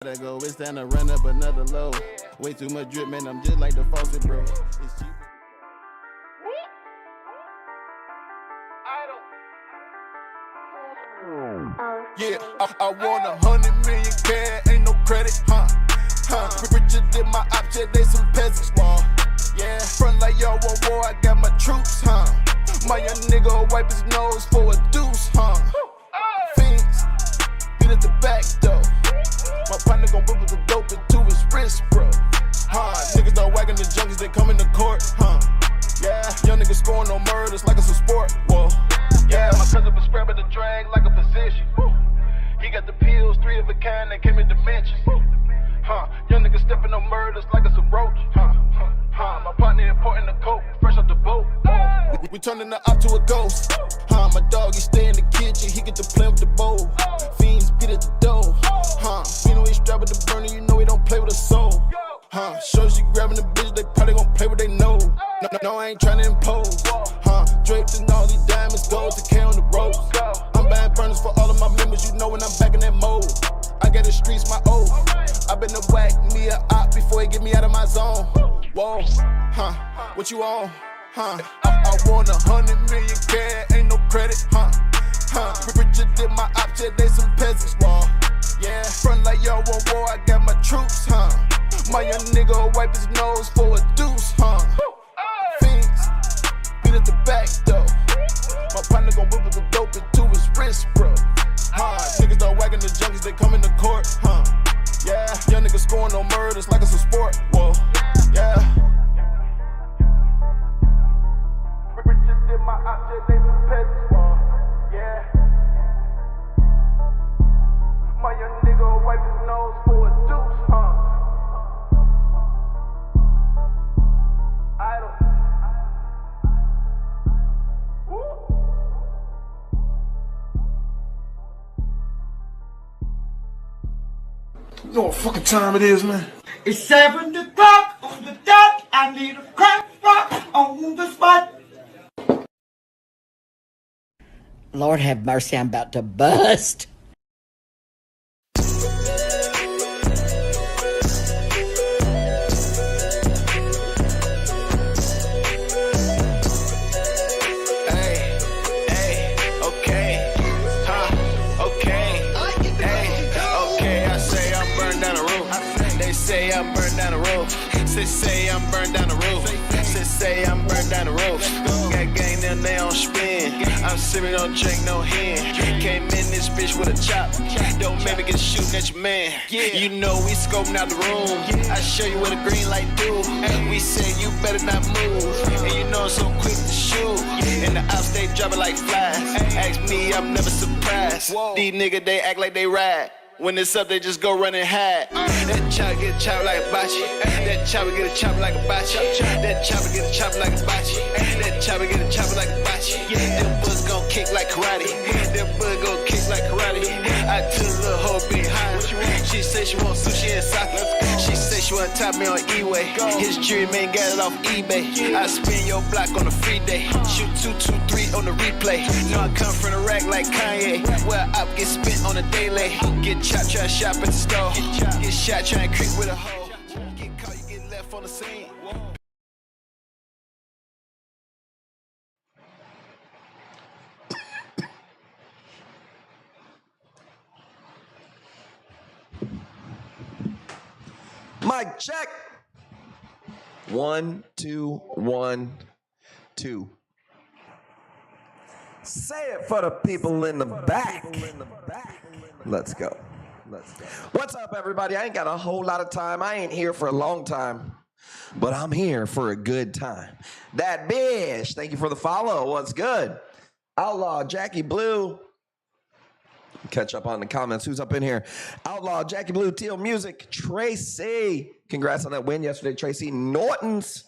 Gotta go, it's time to run up another low. Way too much drip, man, I'm just like the faucet, bro. It's cheap. Yeah, I want 100 million cash, ain't no credit, Richer than my ops, yeah, they some peasants, yeah. Front like y'all want war, I got my troops, My young nigga wipe his nose for a deuce, Fiends, beat at the back door. My partner gon' whip with the dope into his wrist, bro. Niggas don't whack in the junkies, they come in the court, Yeah, young niggas scoring no murders like it's a sport, whoa. Yeah, my cousin was scrubbing the drag like a physician. He got the pills, 3 of a kind that came in dimensions. Young niggas stepping on murders like it's a roach. My partner importing the coke, fresh off the boat. We turning the op to a ghost. My dog, he stay in the kitchen, he get to play with the bowl. Fiends beat at the door. You know he strapped with the burner, you know he don't play with a soul. Shows you grabbing the bitch, they probably gon' play what they know. No, I ain't tryna impose. Drapes and all these diamonds, gold to K on the ropes. I'm buying burners for all of my members, you know when I'm back in that mode. I got the streets my oath. I been to whack me a op before he get me out of my zone. Whoa, what you on? I want 100 million cash, ain't no credit, Richer than my ops, yeah, they some peasants, yeah. Front like y'all want war, I got my troops, My young nigga wipe his nose for a deuce, Fiends, beat at the back door. My partner gon' whip with the dope into his wrist, bro. Niggas don't whack in the junkies, they come in the court, Yeah, young niggas scoring no murders like it's a sport, whoa, yeah. Richer than my ops, yeah, they some peasants, yeah. My young nigga wipe his nose for a deuce, Idol. You know what fucking time it is, man? It's 7 o'clock on the dot. I need a crack rock on the spot. Lord have mercy, I'm about to bust. Say I'm burned down the roof. Say I'm burned down the roof. Say I'm burned down the roof. Got gang them, they on spin. I'm sipping on drink, no hand. Came in this bitch with a chop. Don't make me get shooting at your man. You know we scoping out the room. I show you what a green light do. We say you better not move. And you know I'm so quick to shoot. And the ops they drop it like flies. Ask me, I'm never surprised. These niggas they act like they ride. When it's up, they just go run and hide. That chopper get a chopper like a bocce. That chopper get a chopper like a bocce. That chopper get a chopper like a bocce. That chopper get a chopper like a bocce. Them bullets gon' kick like karate. Them bullets gon' kick like karate. I took a little hoe behind. She say she want sushi and sake. She say she wanna top me on E-way. His jewelry man got it off eBay. I spin your block on a free day. Shoot 223 on the replay. Know I come from the rack like Kanye. Where I get spent on a daily. Get chop, try to shop at the store. Get shot, try and creep with a hoe. Get caught, you get left on the scene. Mic check. 1, 2, 1, 2. Say it for the people in the back. Let's go. What's up, everybody? I ain't got a whole lot of time. I ain't here for a long time, but I'm here for a good time. That bitch. Thank you for the follow. What's good? Outlaw Jackie Blue. Catch up on the comments. Who's up in here? Outlaw Jackie Blue, Teal Music, Tracy. Congrats on that win yesterday, Tracy. Norton's.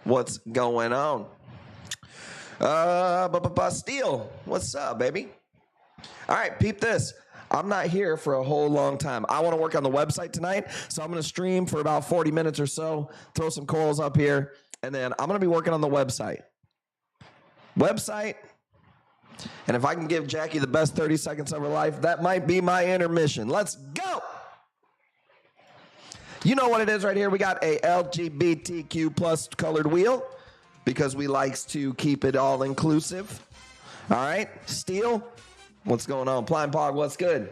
What's going on? Steel. What's up, baby? All right, peep this. I'm not here for a whole long time. I want to work on the website tonight, so I'm going to stream for about 40 minutes or so, throw some calls up here, and then I'm going to be working on the website. And if I can give Jackie the best 30 seconds of her life, that might be my intermission. Let's go. You know what it is right here. We got a LGBTQ plus colored wheel because we likes to keep it all inclusive. All right, Steel, what's going on? Blind Pog, what's good?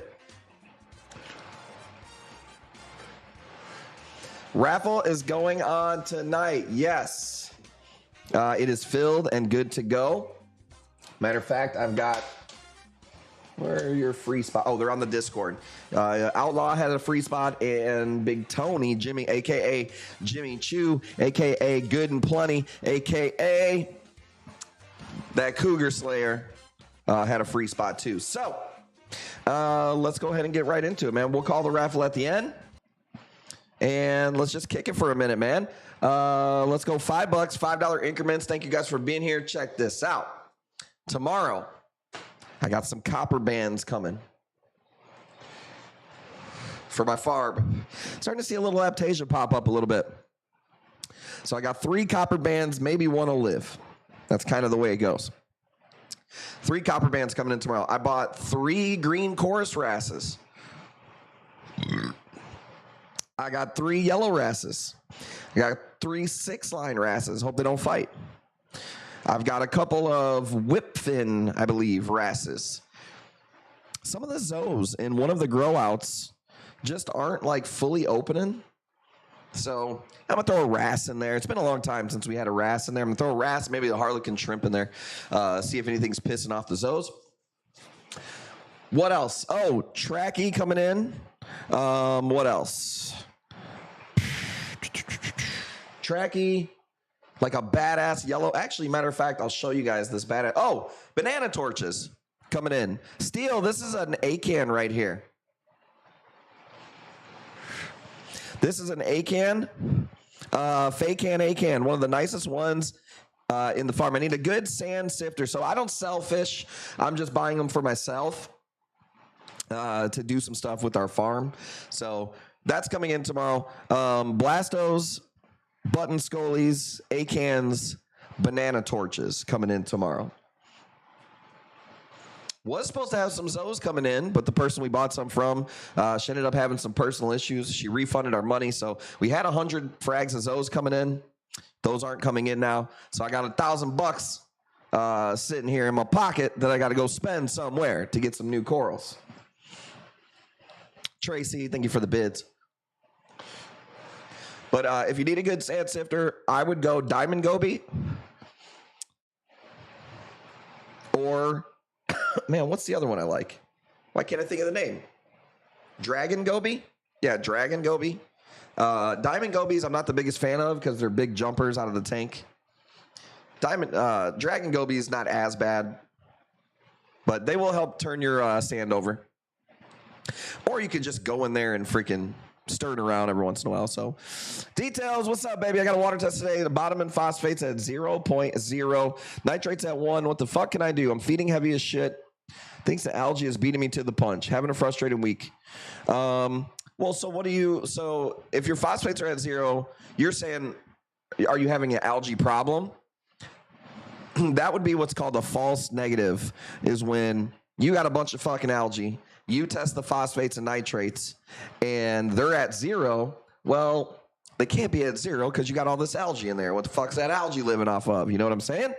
Raffle is going on tonight. Yes, it is filled and good to go. Matter of fact, I've got. Where are your free spot? Oh, they're on the Discord. Outlaw had a free spot, and Big Tony, Jimmy, a.k.a. Jimmy Chew, a.k.a. Good and Plenty, a.k.a. that Cougar Slayer, had a free spot too. So, let's go ahead and get right into it, man. We'll call the raffle at the end, and let's just kick it for a minute, man. Let's go $5, $5 increments. Thank you guys for being here. Check this out. Tomorrow, I got some copper bands coming for my farm. Starting to see a little Aptasia pop up a little bit. So I got 3 copper bands, maybe one will live. That's kind of the way it goes. 3 copper bands coming in tomorrow. I bought 3 green chorus wrasses. I got 3 yellow wrasses. I got 3 6-line wrasses. Hope they don't fight. I've got a couple of whipfin, I believe, wrasses. Some of the ZOAS in one of the grow outs just aren't like fully opening. So I'm gonna throw a wrasse in there. It's been a long time since we had a wrasse in there. I'm gonna throw a wrasse, maybe a harlequin shrimp in there. See if anything's pissing off the ZOAS. What else? Oh, Tracky coming in. What else? Tracky. Like a badass yellow. Actually, matter of fact, I'll show you guys this badass. Oh, banana torches coming in. Steel, this is an ACAN right here. This is an ACAN, Facan ACAN, one of the nicest ones in the farm. I need a good sand sifter. So I don't sell fish. I'm just buying them for myself to do some stuff with our farm. So that's coming in tomorrow. Blastos, button scolies, ACANs, banana torches coming in tomorrow. Was supposed to have some ZOAS coming in, but the person we bought some from, she ended up having some personal issues. She refunded our money, so we had 100 frags of ZOAS coming in. Those aren't coming in now, so I got $1,000 sitting here in my pocket that I got to go spend somewhere to get some new corals. Tracy, thank you for the bids. But if you need a good sand sifter, I would go Diamond Goby. Or, man, what's the other one I like? Why can't I think of the name? Dragon Goby? Yeah, Dragon Goby. Diamond Gobies I'm not the biggest fan of because they're big jumpers out of the tank. Dragon Goby is not as bad, but they will help turn your sand over. Or you can just go in there and freaking stir it around every once in a while. So details, what's up, baby? I got a water test today. The bottom in phosphates at 0.0, nitrates at 1. What the fuck can I do? I'm feeding heavy as shit. Thinks the algae is beating me to the punch. Having a frustrating week. Well, so if your phosphates are at 0, you're saying, are you having an algae problem? That would be what's called a false negative, is when you got a bunch of fucking algae. You test the phosphates and nitrates, and they're at 0. Well, they can't be at 0 because you got all this algae in there. What the fuck's that algae living off of? You know what I'm saying?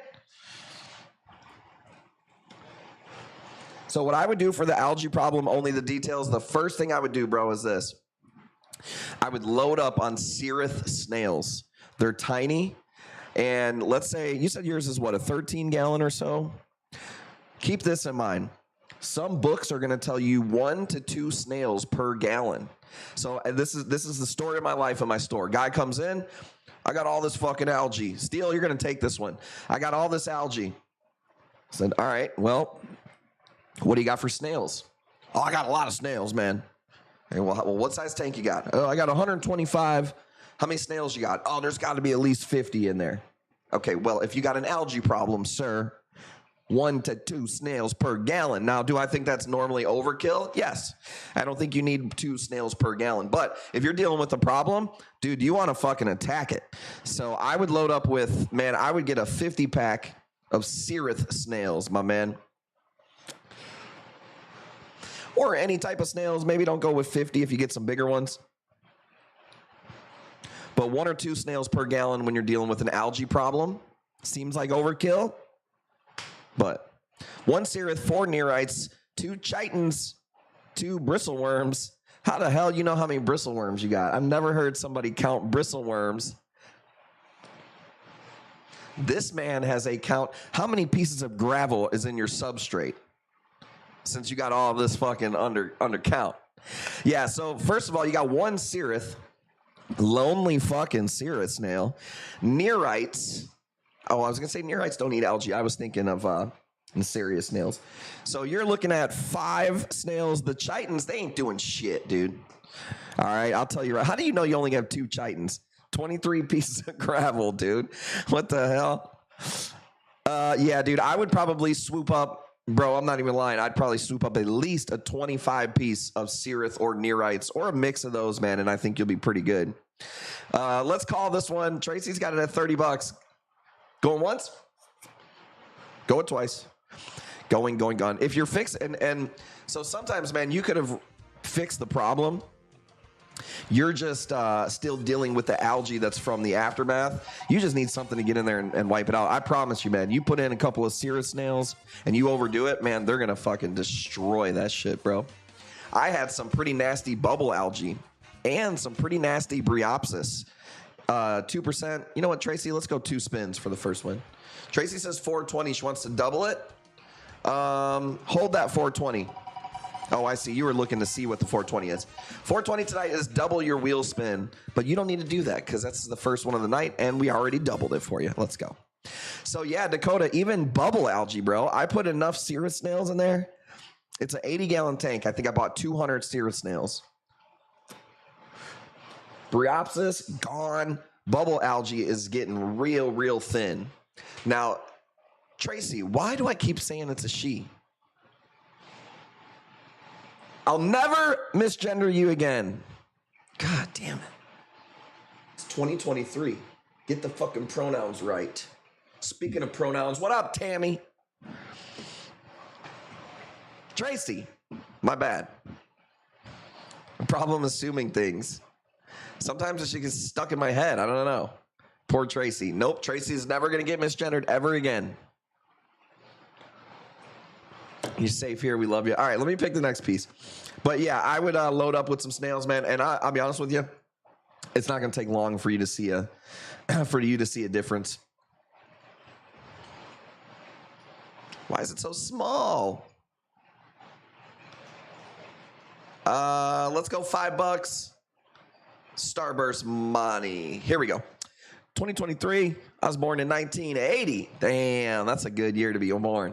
So what I would do for the algae problem, only the details, the first thing I would do, bro, is this. I would load up on Cirith snails. They're tiny, and let's say, you said yours is what, a 13-gallon or so? Keep this in mind. Some books are going to tell you 1 to 2 snails per gallon. So this is the story of my life in my store. Guy comes in, I got all this fucking algae. Steel, you're going to take this one. I got all this algae. I said, all right, well, what do you got for snails? Oh, I got a lot of snails, man. Hey, well, what size tank you got? Oh, I got 125. How many snails you got? Oh, there's got to be at least 50 in there. Okay, well, if you got an algae problem, sir, 1 to 2 snails per gallon. Now, do I think that's normally overkill? Yes. I don't think you need 2 snails per gallon. But if you're dealing with a problem, dude, you want to fucking attack it. So I would load up with, man, I would get a 50-pack of Cirith snails, my man. Or any type of snails. Maybe don't go with 50 if you get some bigger ones. but 1 or 2 snails per gallon when you're dealing with an algae problem seems like overkill. But 1 cerith, 4 neorites, 2 chitons, 2 bristleworms. How the hell you know how many bristleworms you got? I've never heard somebody count bristleworms. This man has a count. How many pieces of gravel is in your substrate? Since you got all of this fucking under count. Yeah, so first of all, you got 1 cerith. Lonely fucking cerith snail. Neorites. Oh, I was going to say neorites don't eat algae. I was thinking of serious snails. So you're looking at 5 snails. The chitons, they ain't doing shit, dude. All right, I'll tell you right. How do you know you only have 2 chitons? 23 pieces of gravel, dude. What the hell? Yeah, dude, I would probably swoop up. Bro, I'm not even lying. I'd probably swoop up at least a 25 piece of cerith or neorites or a mix of those, man, and I think you'll be pretty good. Let's call this one. Tracy's got it at $30. Going once? Going twice. Going, gone. If you're fixed, and so sometimes, man, you could have fixed the problem. You're just still dealing with the algae that's from the aftermath. You just need something to get in there and wipe it out. I promise you, man, you put in a couple of cerith snails and you overdo it, man, they're going to fucking destroy that shit, bro. I had some pretty nasty bubble algae and some pretty nasty bryopsis. 2%. You know what, Tracy? Let's go 2 spins for the first one. Tracy says 420. She wants to double it. Hold that 420. Oh, I see. You were looking to see what the 420 is. 420 tonight is double your wheel spin, but you don't need to do that because that's the first one of the night, and we already doubled it for you. Let's go. So, yeah, Dakota, even bubble algae, bro. I put enough cerith snails in there. It's an 80-gallon tank. I think I bought 200 cerith snails. Bryopsis, gone. Bubble algae is getting real thin. Now, Tracy, why do I keep saying it's a she? I'll never misgender you again. God damn it. It's 2023. Get the fucking pronouns right. Speaking of pronouns, what up, Tammy? Tracy, my bad. Problem assuming things. Sometimes it shit gets stuck in my head. I don't know. Poor Tracy. Nope, Tracy's never going to get misgendered ever again. You're safe here. We love you. All right, let me pick the next piece. But yeah, I would load up with some snails, man. And I'll be honest with you, it's not going to take long for you to see a difference. Why is it so small? Let's go $5. Starburst money. Here we go. 2023. I was born in 1980. Damn, that's a good year to be born.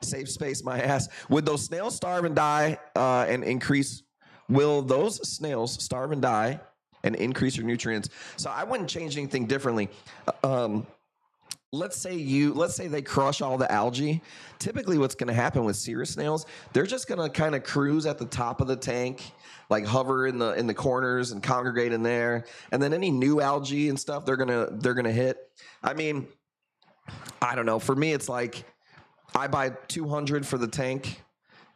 Safe space, my ass. Would those snails starve and die and increase? Will those snails starve and die and increase your nutrients? So I wouldn't change anything differently. Let's say they crush all the algae. Typically, what's going to happen with cerith snails? They're just going to kind of cruise at the top of the tank, like hover in the corners and congregate in there. And then any new algae and stuff, they're gonna hit. I mean, I don't know. For me, it's like, I buy 200 for the tank.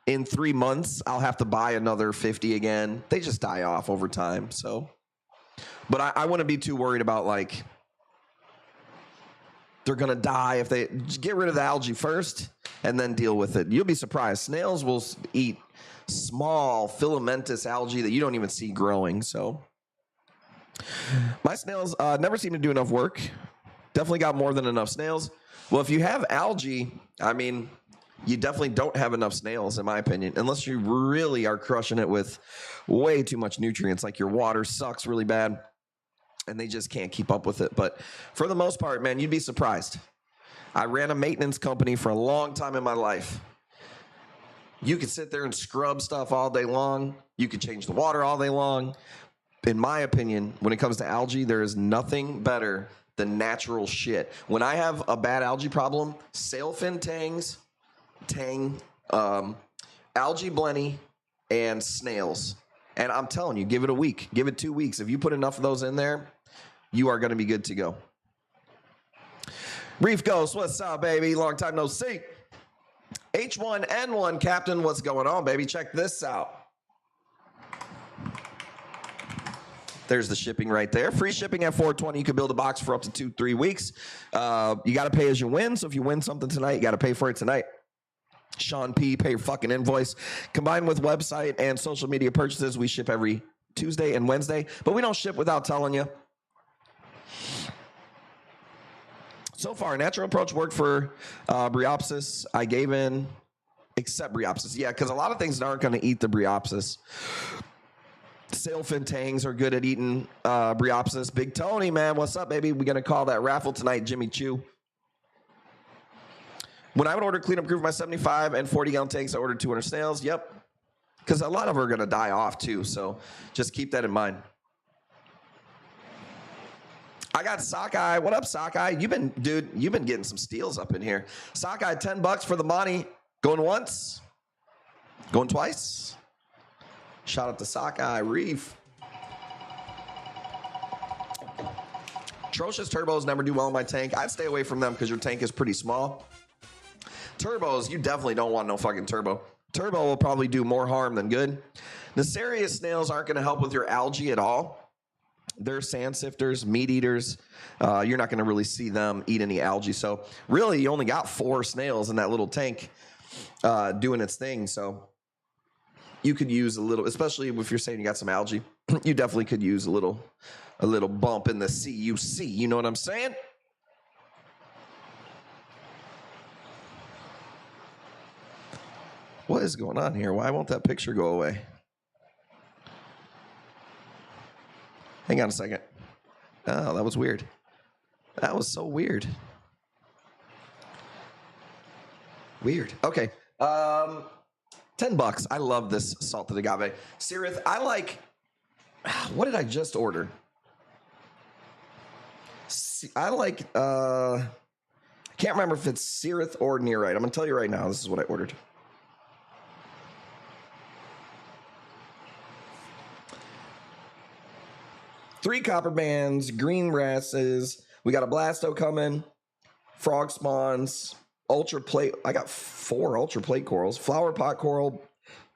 In 3 months, I'll have to buy another 50 again. They just die off over time. So, but I wouldn't be too worried about like they're gonna die if they get rid of the algae first and then deal with it. You'll be surprised. Snails will eat small filamentous algae that you don't even see growing. So, my snails never seem to do enough work. Definitely got more than enough snails. Well, if you have algae, I mean, you definitely don't have enough snails, in my opinion, unless you really are crushing it with way too much nutrients, like your water sucks really bad, and they just can't keep up with it. But for the most part, man, you'd be surprised. I ran a maintenance company for a long time in my life. You could sit there and scrub stuff all day long. You could change the water all day long. In my opinion, when it comes to algae, there is nothing better the natural shit. When I have a bad algae problem, sailfin tang, algae blenny, and snails. And I'm telling you, give it a week, give it 2 weeks. If you put enough of those in there, you are going to be good to go. Reef Ghost, what's up, baby? Long time no see. H1N1 Captain, what's going on, baby? Check this out. There's the shipping right there. Free shipping at $4.20. You can build a box for up to 2-3 weeks. You got to pay as you win. So if you win something tonight, you got to pay for it tonight. Sean P, pay your fucking invoice. Combined with website and social media purchases, we ship every Tuesday and Wednesday, but we don't ship without telling you. So far, natural approach worked for Bryopsis. I gave in, except Bryopsis. Yeah, because a lot of things aren't going to eat the Bryopsis. Sailfin Tangs are good at eating Bryopsis. Big Tony, man, what's up, baby? We're going to call that raffle tonight, Jimmy Choo. When I would order cleanup crew for my 75 and 40-gallon tanks, I ordered 200 snails. Yep. Because a lot of them are going to die off, too. So just keep that in mind. I got Sockeye. What up, Sockeye? You've been getting some steals up in here. Sockeye, $10 for the money. Going once. Going twice. Shout out to Sockeye Reef. Atrocious turbos never do well in my tank. I'd stay away from them because your tank is pretty small. Turbos, you definitely don't want no fucking turbo. Turbo will probably do more harm than good. The serious snails aren't going to help with your algae at all. They're sand sifters, meat eaters. You're not going to really see them eat any algae. So really, you only got 4 snails in that little tank doing its thing. So you could use a little, especially if you're saying you got some algae, you definitely could use a little bump in the CUC. You know what I'm saying? What is going on here? Why won't that picture go away? Hang on a second. Oh, that was weird. That was so weird. Weird. Okay. $10. I love this salted agave. Sirith, I like... What did I just order? I like... I can't remember if it's Sirith or Nearite. I'm going to tell you right now. This is what I ordered. Three copper bands, green grasses. We got a blasto coming, frog spawns, ultra plate. I got 4 ultra plate corals, flower pot coral,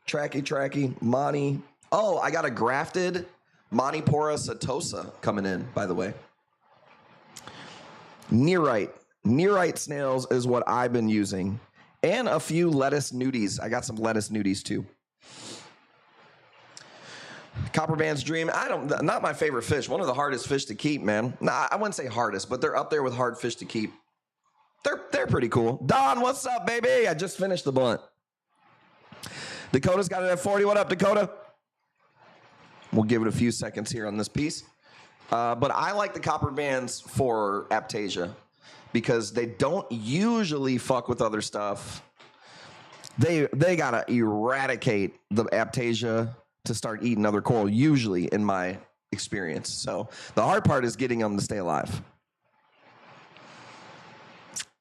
tracky, Monty. Oh, I got a grafted Montipora setosa coming in, by the way. Nearite snails is what I've been using, and a few lettuce nudies. I got some lettuce nudies too. Copperband's dream. Not my favorite fish. One of the hardest fish to keep, man. Nah, I wouldn't say hardest, but they're up there with hard fish to keep. They're pretty cool. Don, what's up, baby? I just finished the blunt. Dakota's got it at 40. What up, Dakota? We'll give it a few seconds here on this piece. But I like the copperbands for Aptasia because they don't usually fuck with other stuff. They gotta eradicate the Aptasia to start eating other coral, usually, in my experience. So the hard part is getting them to stay alive.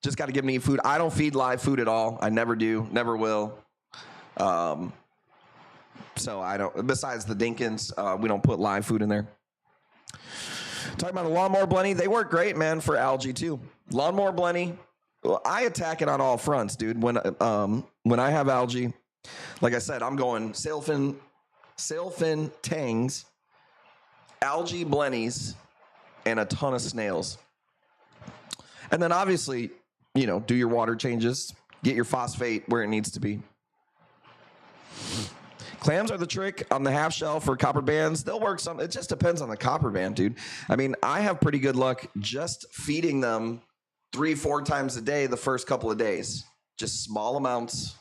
Just got to give them to eat food. I don't feed live food at all. I never do, never will. So I don't, besides the Dinkins, we don't put live food in there. Talking about the lawnmower blenny, they work great, man, for algae too. Lawnmower blenny, well, I attack it on all fronts, dude. When I have algae, like I said, I'm going sailfin tangs, algae blennies, and a ton of snails. And then obviously, do your water changes, get your phosphate where it needs to be. Clams are the trick on the half shell for copper bands. They'll work some. It just depends on the copper band, dude. I mean, I have pretty good luck just feeding them 3-4 times a day the first couple of days. Just small amounts,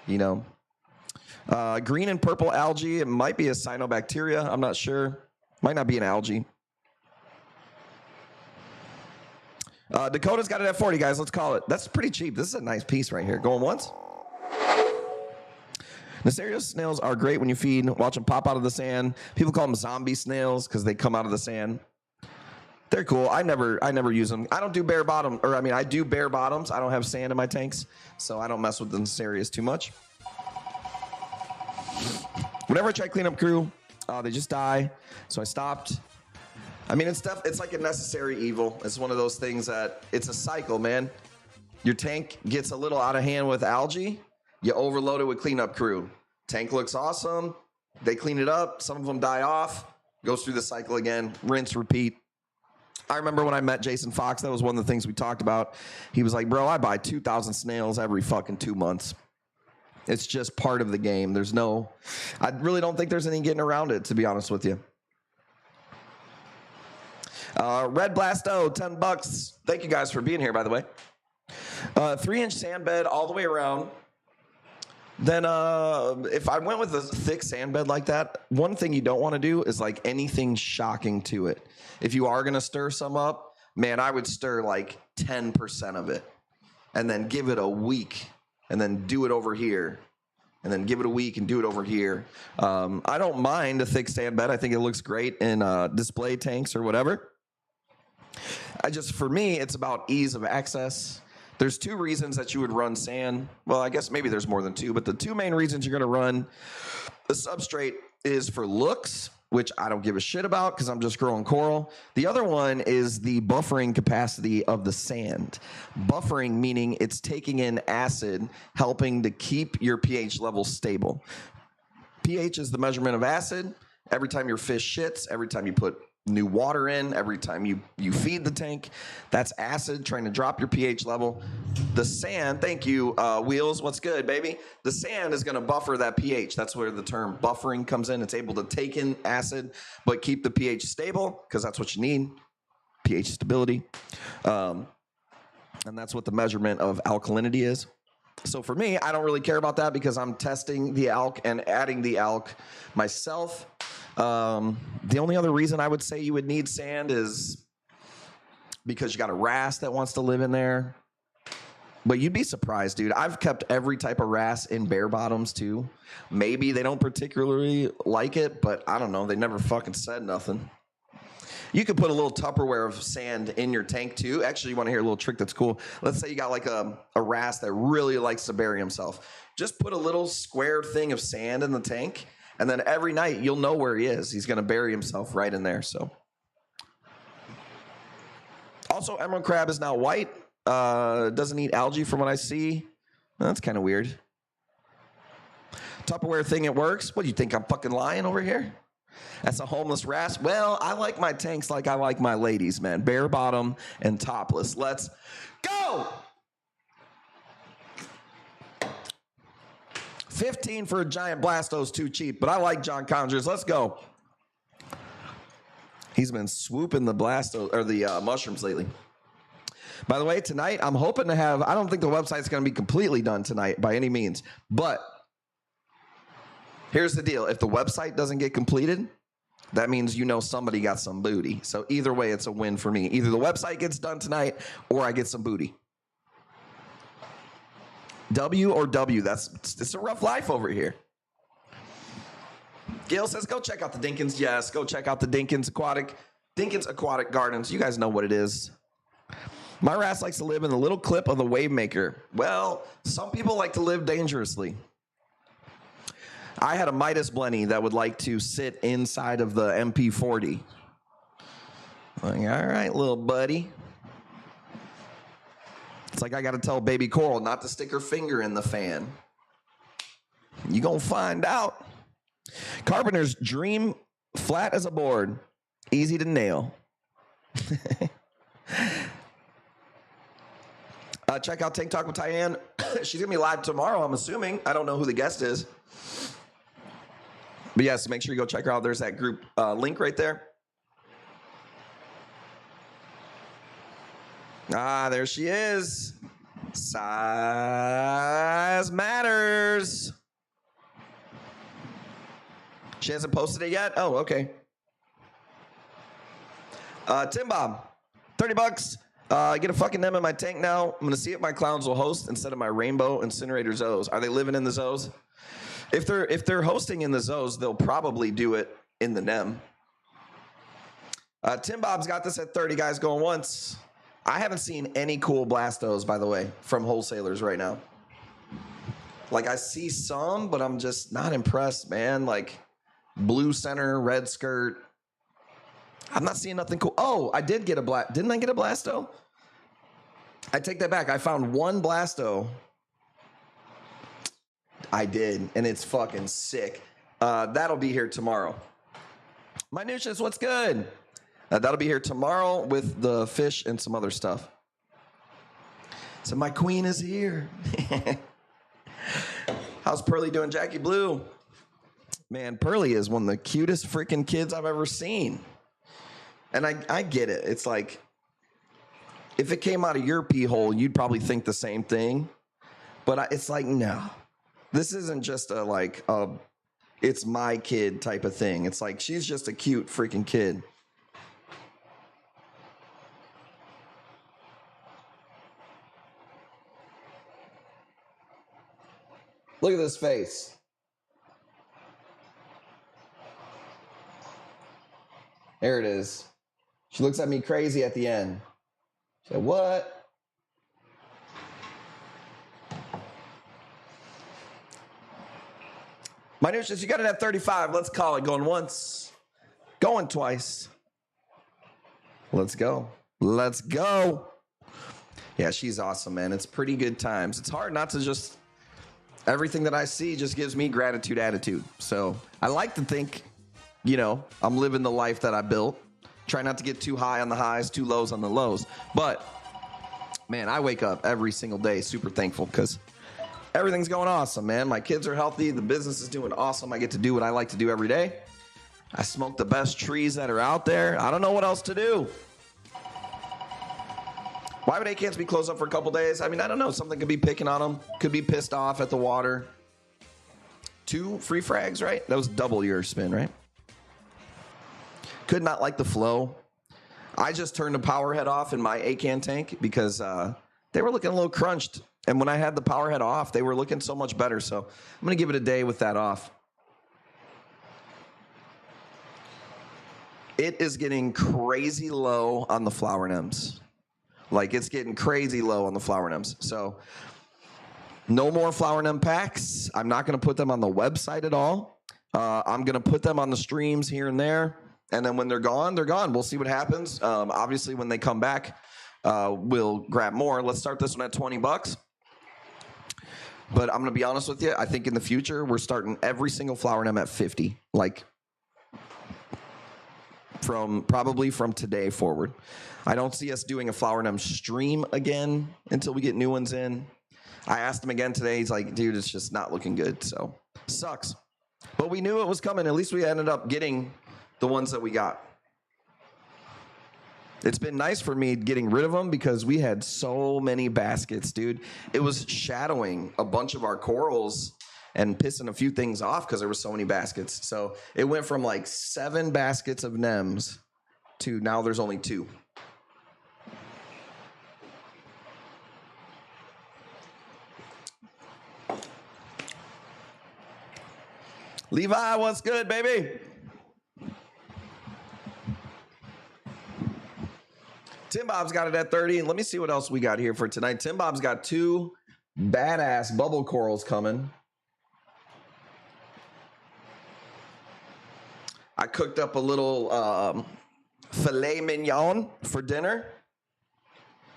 Green and purple algae. It might be a cyanobacteria. I'm not sure. Might not be an algae. Dakota's got it at 40, guys. Let's call it. That's pretty cheap. This is a nice piece right here. Going once. Necerious snails are great when you feed. Watch them pop out of the sand. People call them zombie snails because they come out of the sand. They're cool. I never use them. I don't do bare bottom, I do bare bottoms. I don't have sand in my tanks, so I don't mess with the Necerious too much. Whenever I try cleanup crew, they just die. So I stopped. I mean, it's like a necessary evil. It's one of those things that it's a cycle, man. Your tank gets a little out of hand with algae. You overload it with cleanup crew. Tank looks awesome. They clean it up. Some of them die off. goes through the cycle again, rinse, repeat. I remember when I met Jason Fox, that was one of the things we talked about. He was like, bro, I buy 2,000 snails every fucking 2 months. It's just part of the game. I really don't think there's any getting around it, to be honest with you. Red Blasto, $10. Thank you guys for being here, by the way. 3-inch sand bed all the way around. Then if I went with a thick sand bed like that, one thing you don't want to do is like anything shocking to it. If you are going to stir some up, man, I would stir like 10% of it and then give it a week and then do it over here and then give it a week and do it over here. I don't mind a thick sand bed. I think it looks great in display tanks or whatever. For me, it's about ease of access. There's 2 reasons that you would run sand. Well, I guess maybe there's more than 2, but the 2 main reasons you're going to run the substrate is for looks, which I don't give a shit about because I'm just growing coral. The other one is the buffering capacity of the sand. Buffering meaning it's taking in acid, helping to keep your pH level stable. pH is the measurement of acid. Every time your fish shits, every time you put new water in, every time you feed the tank, that's acid trying to drop your pH level. The sand, thank you, Wheels, what's good, baby? The sand is going to buffer that pH. That's where the term buffering comes in. It's able to take in acid, but keep the pH stable, because that's what you need, pH stability. And that's what the measurement of alkalinity is. So for me, I don't really care about that because I'm testing the alk and adding the alk myself. The only other reason I would say you would need sand is because you got a wrasse that wants to live in there. But you'd be surprised, dude. I've kept every type of wrasse in bare bottoms too. Maybe they don't particularly like it, but I don't know. They never fucking said nothing. You could put a little Tupperware of sand in your tank too. Actually, you want to hear a little trick that's cool? Let's say you got like a wrasse that really likes to bury himself. Just put a little square thing of sand in the tank. And then every night, you'll know where he is. He's going to bury himself right in there. So, also, emerald crab is now white. Doesn't eat algae from what I see. That's kind of weird. Tupperware thing, it works. What do you think? I'm fucking lying over here? That's a homeless wrasse. Well, I like my tanks like I like my ladies, man. Bare bottom and topless. Let's go! 15 for a giant Blasto's too cheap, but I like John Conjures. Let's go. He's been swooping the Blasto or the mushrooms lately. By the way, tonight I'm hoping to have. I don't think the website's going to be completely done tonight by any means, but here's the deal: if the website doesn't get completed, that means somebody got some booty. So either way, it's a win for me. Either the website gets done tonight, or I get some booty. W or W, it's a rough life over here. Gail says, go check out the Dinkins. Yes, go check out the Dinkins Aquatic Gardens. You guys know what it is. My wrasse likes to live in the little clip of the wave maker. Well, some people like to live dangerously. I had a Midas Blenny that would like to sit inside of the MP40. Like, all right, little buddy. It's like I got to tell baby coral not to stick her finger in the fan. You gonna find out. Carpenter's dream, flat as a board, easy to nail. Check out Tank Talk with Tyann. She's gonna be live tomorrow, I'm assuming. I don't know who the guest is. But yes, make sure you go check her out. There's that group link right there. Ah, there she is. Size matters. She hasn't posted it yet? Oh, okay. Tim Bob, $30. Get a fucking them in my tank now. I'm going to see if my clowns will host instead of my rainbow incinerator zoos. Are they living in the zoos? If they're hosting in the zoos, they'll probably do it in the NEM. Tim Bob's got this at 30, guys, going once. I haven't seen any cool Blastos, by the way, from wholesalers right now. Like, I see some, but I'm just not impressed, man. Like, blue center, red skirt. I'm not seeing nothing cool. Oh, I did get a didn't I get a Blasto? I take that back. I found one Blasto. I did, and it's fucking sick. That'll be here tomorrow. Minucious, what's good? That'll be here tomorrow with the fish and some other stuff. So my queen is here. How's Pearly doing, Jackie Blue? Man, Pearly is one of the cutest freaking kids I've ever seen. And I get it. It's like, if it came out of your pee hole, you'd probably think the same thing. But it's like, no. This isn't just it's my kid type of thing. It's like, she's just a cute freaking kid. Look at this face. There it is. She looks at me crazy at the end. She said, what? Minucious, you got it at 35. Let's call it. Going once. Going twice. Let's go. Let's go. Yeah, she's awesome, man. It's pretty good times. It's hard not to just... Everything that I see just gives me gratitude attitude. So I like to think, I'm living the life that I built. Try not to get too high on the highs, too lows on the lows. But, man, I wake up every single day super thankful because everything's going awesome, man. My kids are healthy. The business is doing awesome. I get to do what I like to do every day. I smoke the best trees that are out there. I don't know what else to do. Why would A-cans be closed up for a couple days? I mean, I don't know. Something could be picking on them. Could be pissed off at the water. 2 free frags, right? That was double your spin, right? Could not like the flow. I just turned the power head off in my A-can tank because they were looking a little crunched. And when I had the power head off, they were looking so much better. So I'm going to give it a day with that off. It is getting crazy low on the flower nems. Like, it's getting crazy low on the flower nems. So no more flower nem packs. I'm not going to put them on the website at all. I'm going to put them on the streams here and there. And then when they're gone, they're gone. We'll see what happens. Obviously, when they come back, we'll grab more. Let's start this one at $20. But I'm going to be honest with you. I think in the future, we're starting every single flower nem at 50. Like, probably from today forward. I don't see us doing a flower nem stream again until we get new ones in. I asked him again today. He's like, dude, it's just not looking good. So, sucks. But we knew it was coming. At least we ended up getting the ones that we got. It's been nice for me getting rid of them because we had so many baskets, dude. It was shadowing a bunch of our corals and pissing a few things off because there were so many baskets. So it went from like 7 baskets of nems to now there's only 2. Levi, what's good, baby? Tim Bob's got it at 30. And let me see what else we got here for tonight. Tim Bob's got 2 badass bubble corals coming. I cooked up a little filet mignon for dinner.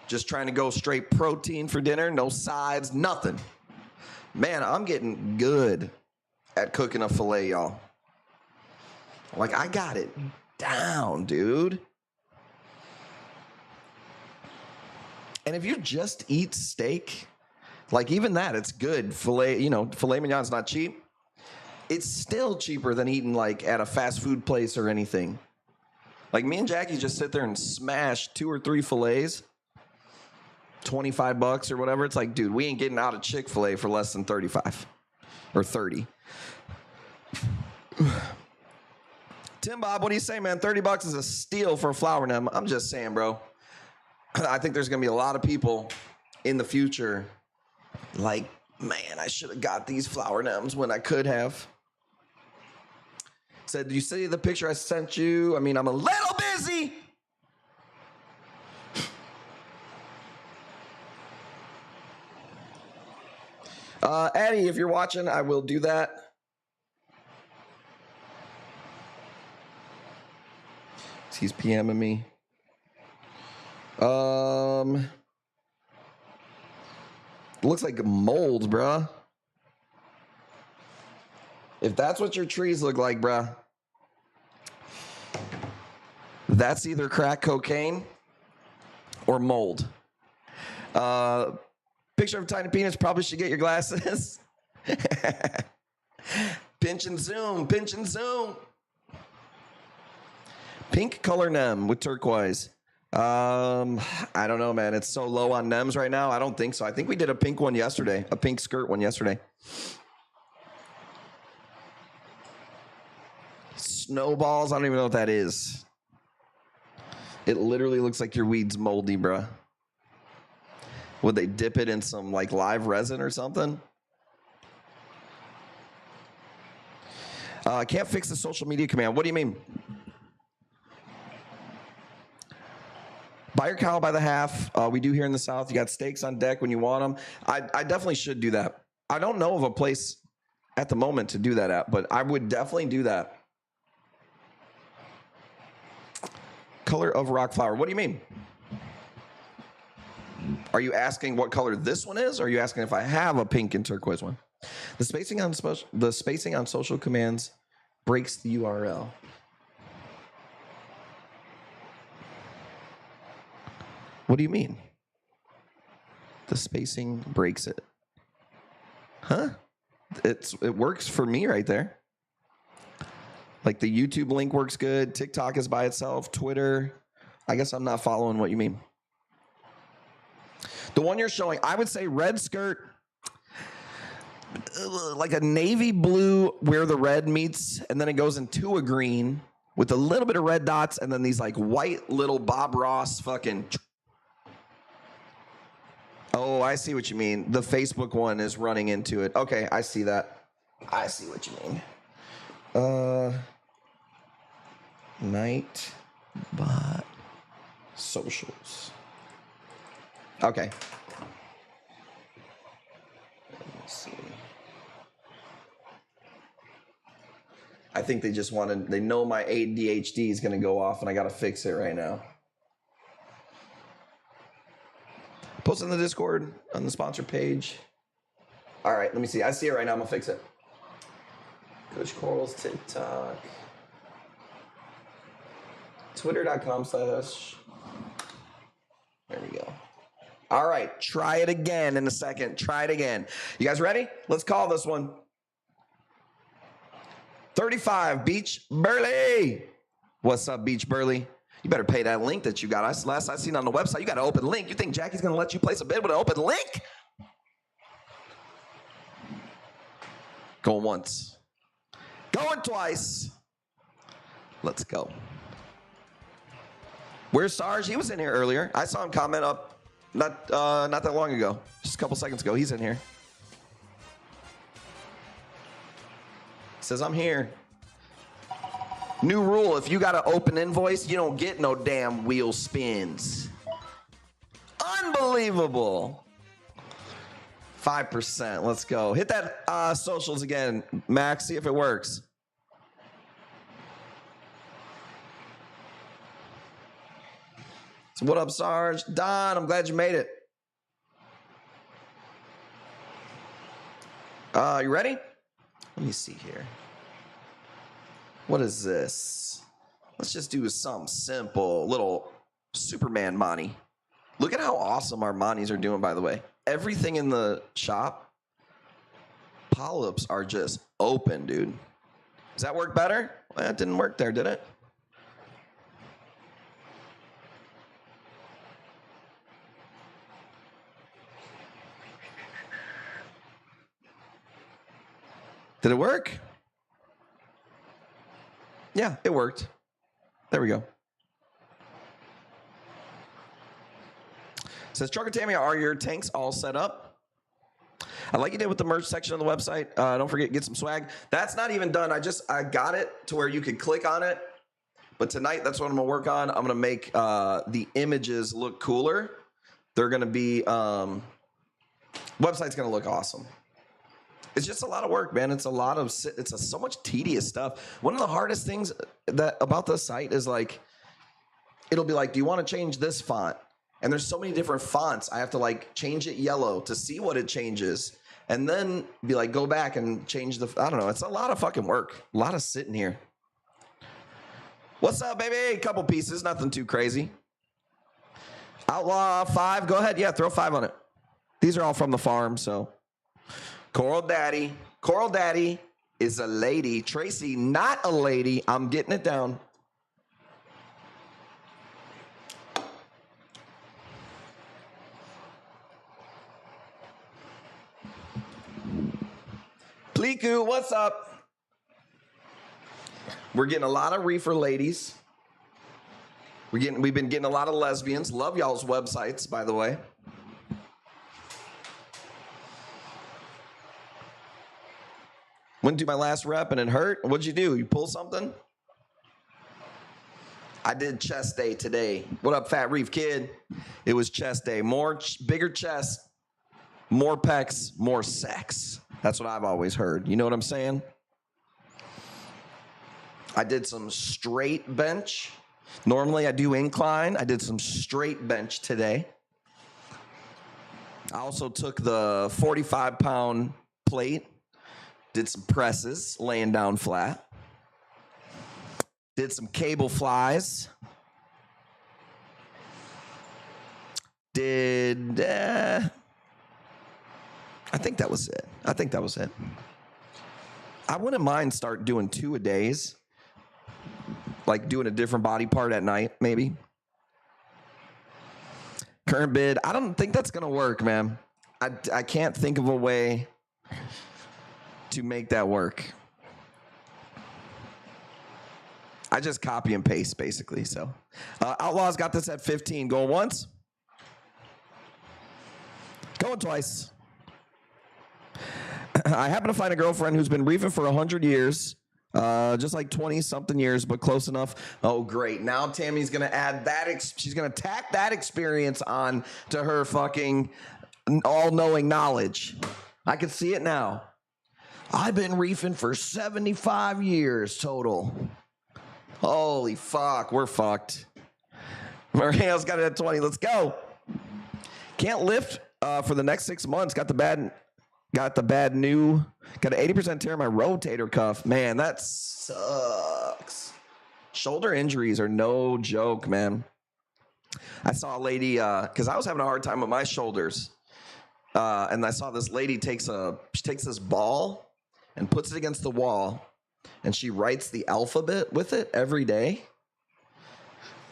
Just trying to go straight protein for dinner. No sides, nothing. Man, I'm getting good at cooking a filet, y'all. Like, I got it down, dude. And if you just eat steak, like even that, it's good. Filet mignon's not cheap. It's still cheaper than eating like at a fast food place or anything. Like me and Jackie just sit there and smash 2 or 3 fillets, $25 or whatever. It's like, dude, we ain't getting out of Chick-fil-A for less than 35 or 30. Tim Bob, what do you say, man? $30 is a steal for a flower nem. I'm just saying, bro. I think there's going to be a lot of people in the future like, man, I should have got these flower nems when I could have. Said, do you see the picture I sent you? I mean, I'm a little busy. Addie, if you're watching, I will do that. He's PMing me. Looks like molds, bruh. If that's what your trees look like, bruh. That's either crack cocaine or mold. Picture of tiny penis, probably should get your glasses. Pinch and zoom, pinch and zoom. Pink color nem with turquoise. I don't know, man. It's so low on nems right now. I don't think so. I think we did a pink one yesterday, a pink skirt one yesterday. Snowballs, I don't even know what that is. It literally looks like your weed's moldy, bruh. Would they dip it in some like live resin or something? I can't fix the social media command. What do you mean? Buy your cow by the half. We do here in the South. You got steaks on deck when you want them. I definitely should do that. I don't know of a place at the moment to do that at, but I would definitely do that. Color of rock flower. What do you mean? Are you asking what color this one is? Or are you asking if I have a pink and turquoise one? The spacing on social commands breaks the URL. What do you mean? The spacing breaks it. Huh? It works for me right there. Like the YouTube link works good. TikTok is by itself. Twitter. I guess I'm not following what you mean. The one you're showing, I would say red skirt, like a navy blue where the red meets, and then it goes into a green with a little bit of red dots, and then these like white little Bob Ross fucking. Oh, I see what you mean. The Facebook one is running into it. Okay, I see that. I see what you mean. Nightbot socials. Okay. Let me see. I think they just wanted, they know my ADHD is going to go off and I got to fix it right now. Post in the Discord on the sponsor page. All right, let me see. I see it right now. I'm going to fix it. Coach Coral's TikTok. Twitter.com/. There we go. All right, try it again in a second. Try it again. You guys ready? Let's call this one. 35, Beach Burley. What's up, Beach Burley? You better pay that link that you got. Last I seen on the website, you got an open link. You think Jackie's going to let you place a bid with an open link? Going once. Going twice. Let's go. Where's Sarge? He was in here earlier. I saw him comment up not that long ago. Just a couple seconds ago. He's in here. Says, I'm here. New rule, if you got an open invoice, you don't get no damn wheel spins. Unbelievable. 5%. Let's go. Hit that socials again, Max. See if it works. So what up, Sarge? Don, I'm glad you made it. You ready? Let me see here. What is this? Let's just do some simple little Superman Monty. Look at how awesome our Monties are doing, by the way. Everything in the shop, polyps are just open, dude. Does that work better? Well, that didn't work there, did it? Did it work? Yeah, it worked. There we go. Says, Trucker Tammy, are your tanks all set up? I like you did with the merch section on the website. Don't forget, get some swag. That's not even done. I got it to where you could click on it. But tonight, that's what I'm going to work on. I'm going to make the images look cooler. They're going to be, website's going to look awesome. It's just a lot of work, man. It's so much tedious stuff. One of the hardest things about the site is like, it'll be like, do you want to change this font? And there's so many different fonts. I have to like change it yellow to see what it changes. And then be like, go back and change I don't know. It's a lot of fucking work. A lot of sitting here. What's up, baby? Couple pieces, nothing too crazy. Outlaw 5, go ahead. Yeah, throw 5 on it. These are all from the farm, so. Coral Daddy. Coral Daddy is a lady. Tracy, not a lady. I'm getting it down. Pliku, what's up? We're getting a lot of reefer ladies. We've been getting a lot of lesbians. Love y'all's websites, by the way. Went to my last rep and it hurt. What'd you do? You pull something? I did chest day today. What up, Fat Reef Kid? It was chest day. Bigger chest, more pecs, more sex. That's what I've always heard. You know what I'm saying? I did some straight bench. Normally I do incline. I did some straight bench today. I also took the 45-pound plate, did some presses, laying down flat. Did some cable flies. I think that was it. I wouldn't mind start doing 2 a days. Like doing a different body part at night, maybe. Current bid, I don't think that's gonna work, man. I can't think of a way to make that work. I just copy and paste, basically, so. Outlaw's got this at 15. Going once. Going twice. I happen to find a girlfriend who's been reefing for 100 years. Just like 20-something years, but close enough. Oh, great. Now Tammy's going to add that. She's going to tack that experience on to her fucking all-knowing knowledge. I can see it now. I've been reefing for 75 years total. Holy fuck, we're fucked. Mariano's got it at 20. Let's go. Can't lift for the next 6 months. Got an 80% tear in my rotator cuff. Man, that sucks. Shoulder injuries are no joke, man. I saw a lady, because I was having a hard time with my shoulders. And I saw this lady she takes this ball and puts it against the wall. And she writes the alphabet with it every day.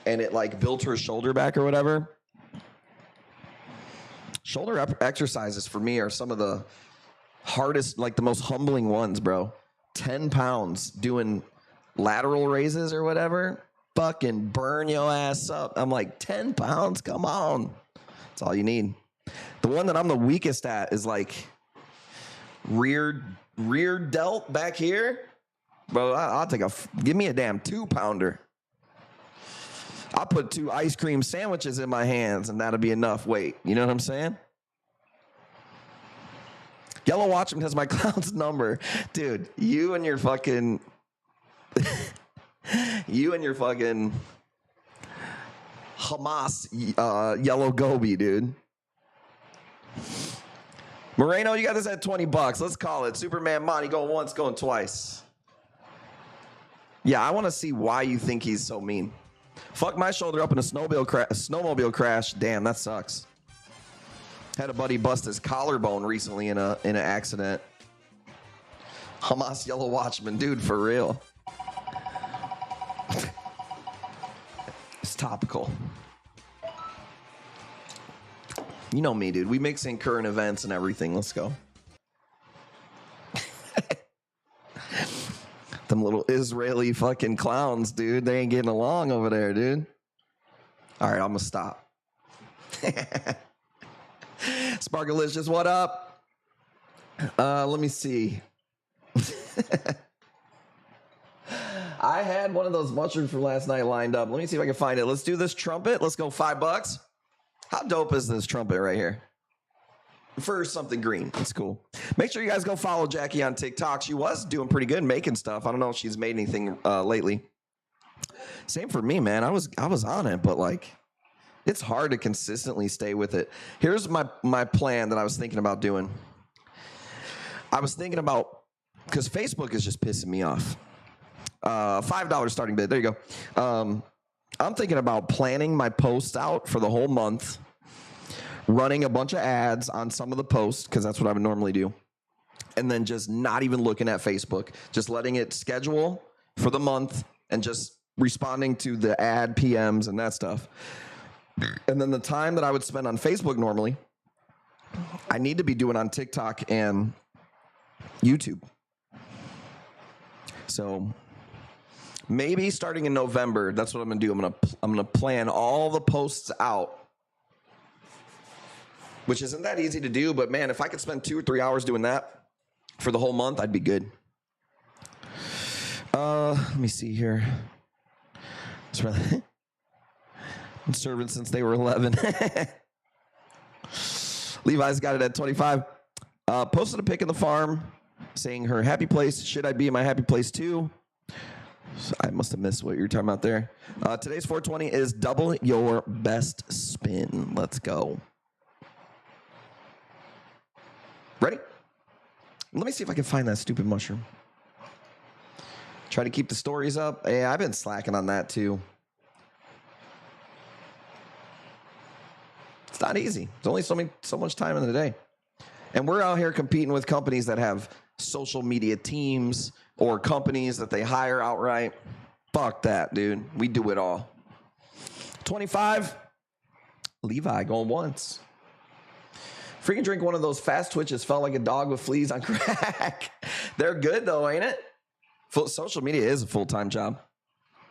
And it like built her shoulder back or whatever. Shoulder exercises for me are some of the hardest, like the most humbling ones, bro. 10 pounds doing lateral raises or whatever. Fucking burn your ass up. I'm like, 10 pounds? Come on. That's all you need. The one that I'm the weakest at is like rear delt back here. Bro, I'll take give me a damn 2-pounder. I'll put 2 ice cream sandwiches in my hands and that'll be enough weight. You know what I'm saying? Yellow Watchman has my clown's number. Dude, you and your fucking Hamas yellow goby, dude. Moreno, you got this at $20. Let's call it. Superman Monty going once, going twice. Yeah, I want to see why you think he's so mean. Fuck my shoulder up in a snowmobile crash. Damn, that sucks. Had a buddy bust his collarbone recently in an accident. Hamas Yellow Watchman, dude, for real. It's topical. You know me, dude. We mix in current events and everything. Let's go. Them little Israeli fucking clowns, dude. They ain't getting along over there, dude. All right, I'm gonna stop. Sparkalicious, what up? Let me see. I had one of those mushrooms from last night lined up. Let me see if I can find it. Let's do this trumpet. Let's go $5. How dope is this trumpet right here? For something green. It's cool. Make sure you guys go follow Jackie on TikTok. She was doing pretty good making stuff. I don't know if she's made anything lately. Same for me, man. I was on it, but like it's hard to consistently stay with it. Here's my plan that I was thinking about doing. I was thinking about, because Facebook is just pissing me off. $5 starting bid. There you go. I'm thinking about planning my posts out for the whole month, running a bunch of ads on some of the posts, because that's what I would normally do, and then just not even looking at Facebook, just letting it schedule for the month and just responding to the ad PMs and that stuff. And then the time that I would spend on Facebook normally, I need to be doing on TikTok and YouTube. So maybe starting in November, that's what I'm gonna do. I'm gonna plan all the posts out, which isn't that easy to do. But man, if I could spend 2 or 3 hours doing that for the whole month, I'd be good. Let me see here. It's really been serving since they were 11. Levi's got it at 25. Posted a pic in the farm saying her happy place. Should I be in my happy place too? I must have missed what you're talking about there. Today's 420 is double your best spin. Let's go. Ready? Let me see if I can find that stupid mushroom. Try to keep the stories up. Yeah, I've been slacking on that too. It's not easy. There's only so much time in the day. And we're out here competing with companies that have social media teams or companies that they hire outright. Fuck that, dude. We do it all. 25. Levi going once. Freaking drink one of those fast twitches. Felt like a dog with fleas on crack. They're good though, ain't it? Social media is a full-time job.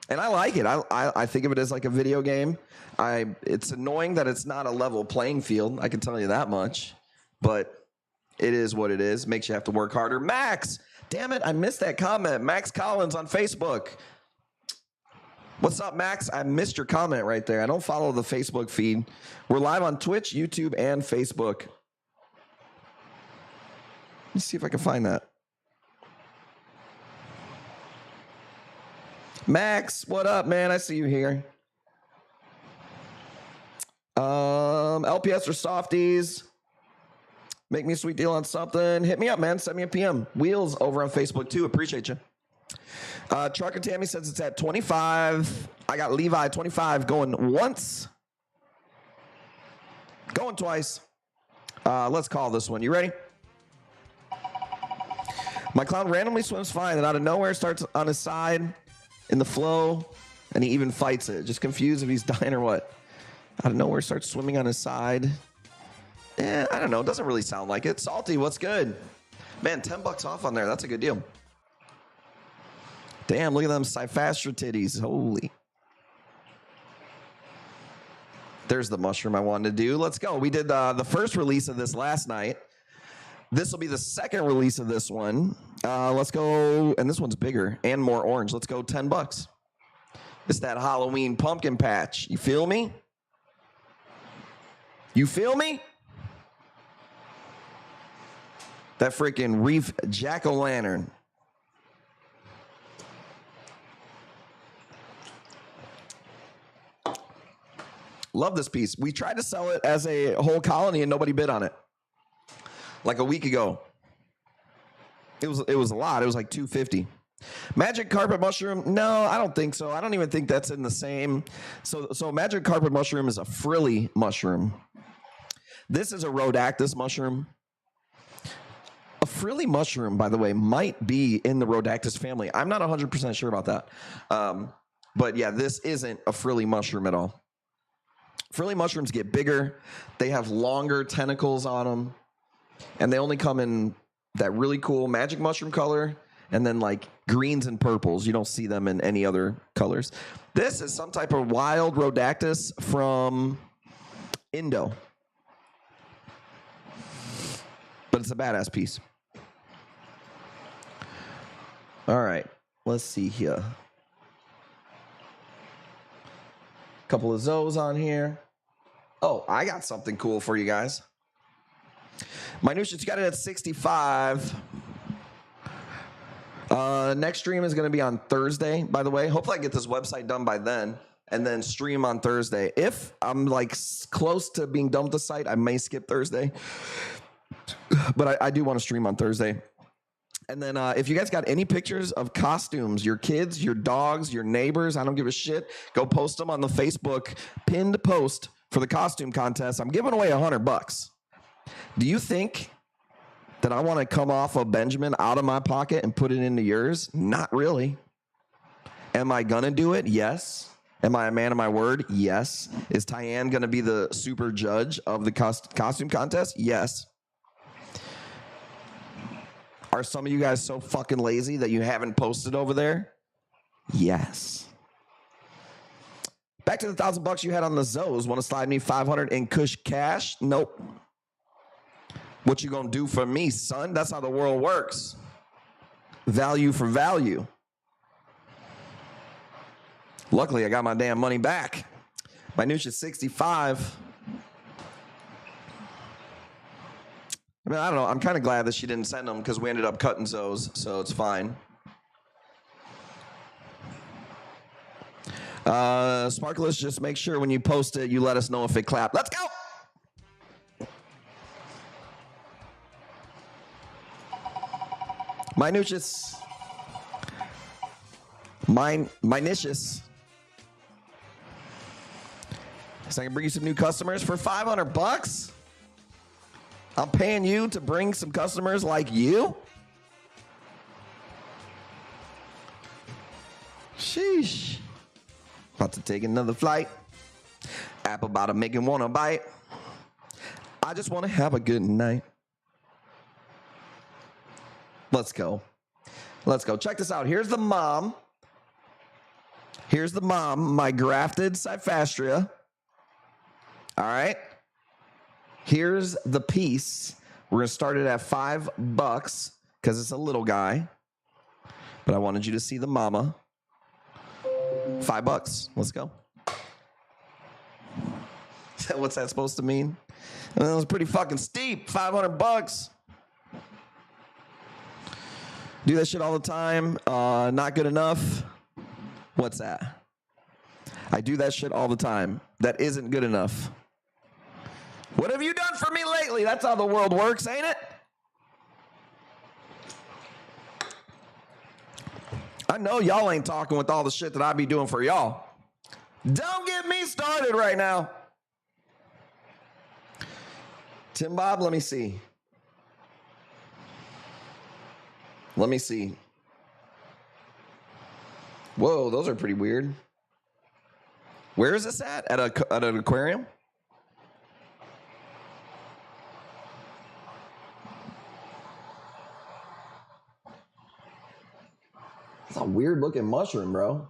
And I like it. I think of it as like a video game. It's annoying that it's not a level playing field. I can tell you that much. But it is what it is. Makes you have to work harder. Max, damn it, I missed that comment. Max Collins on Facebook. What's up, Max? I missed your comment right there. I don't follow the Facebook feed. We're live on Twitch, YouTube, and Facebook. Let me see if I can find that. Max, what up, man? I see you here. LPS or softies. Make me a sweet deal on something. Hit me up, man. Send me a PM. Wheels over on Facebook, too. Appreciate you. Trucker Tammy says it's at 25. I got Levi 25 going once. Going twice. Let's call this one. You ready? My clown randomly swims fine and out of nowhere starts on his side in the flow, and he even fights it. Just confused if he's dying or what. Out of nowhere starts swimming on his side. I don't know. It doesn't really sound like it. Salty, what's good? Man, $10 off on there. That's a good deal. Damn, look at them Cyphastra titties. Holy. There's the mushroom I wanted to do. Let's go. We did the first release of this last night. This will be the second release of this one. Let's go. And this one's bigger and more orange. Let's go $10. It's that Halloween pumpkin patch. You feel me? You feel me? That freaking reef jack-o'-lantern. Love this piece. We tried to sell it as a whole colony and nobody bid on it. Like a week ago. It was a lot. It was like $250. Magic carpet mushroom? No, I don't think so. I don't even think that's in the same. So magic carpet mushroom is a frilly mushroom. This is a rhodactis mushroom. A frilly mushroom, by the way, might be in the rhodactis family. I'm not 100% sure about that. But yeah, this isn't a frilly mushroom at all. Frilly mushrooms get bigger. They have longer tentacles on them. And they only come in that really cool magic mushroom color and then like greens and purples. You don't see them in any other colors. This is some type of wild rhodactis from Indo. But it's a badass piece. All right, let's see here. Couple of ZOAS on here. Oh, I got something cool for you guys. Minutia, you got it at 65. Next stream is going to be on Thursday, by the way. Hopefully I get this website done by then and then stream on Thursday. If I'm like close to being done with the site, I may skip Thursday. But I do want to stream on Thursday. And then if you guys got any pictures of costumes, your kids, your dogs, your neighbors, I don't give a shit, go post them on the Facebook pinned post for the costume contest. I'm giving away $100. Do you think that I want to come off of Benjamin out of my pocket and put it into yours? Not really. Am I going to do it? Yes. Am I a man of my word? Yes. Is Tyann going to be the super judge of the costume contest? Yes. Are some of you guys so fucking lazy that you haven't posted over there? Yes. Back to the $1,000 you had on the ZOAS. Want to slide me 500 in Kush cash? Nope. What you gonna do for me, son? That's how the world works. Value for value. Luckily, I got my damn money back. Minutia 65. I mean, I don't know. I'm kind of glad that she didn't send them because we ended up cutting those, so it's fine. Sparkless, just make sure when you post it, you let us know if it clapped. Let's go. Minutious. Minutious. So I can bring you some new customers for $500? I'm paying you to bring some customers like you? Sheesh. About to take another flight. Apple about to make him want to bite. I just want to have a good night. Let's go. Let's go. Check this out. Here's the mom. Here's the mom, my grafted Cyphastria. All right. Here's the piece. We're going to start it at $5 because it's a little guy. But I wanted you to see the mama. $5. Let's go. What's that supposed to mean? That was pretty fucking steep. $500. Do that shit all the time. Not good enough. What's that? I do that shit all the time. That isn't good enough. What have you done for me lately? That's how the world works, ain't it? I know y'all ain't talking with all the shit that I be doing for y'all. Don't get me started right now. Tim Bob, let me see. Let me see. Whoa, those are pretty weird. Where is this at? At an aquarium? That's a weird looking mushroom, bro.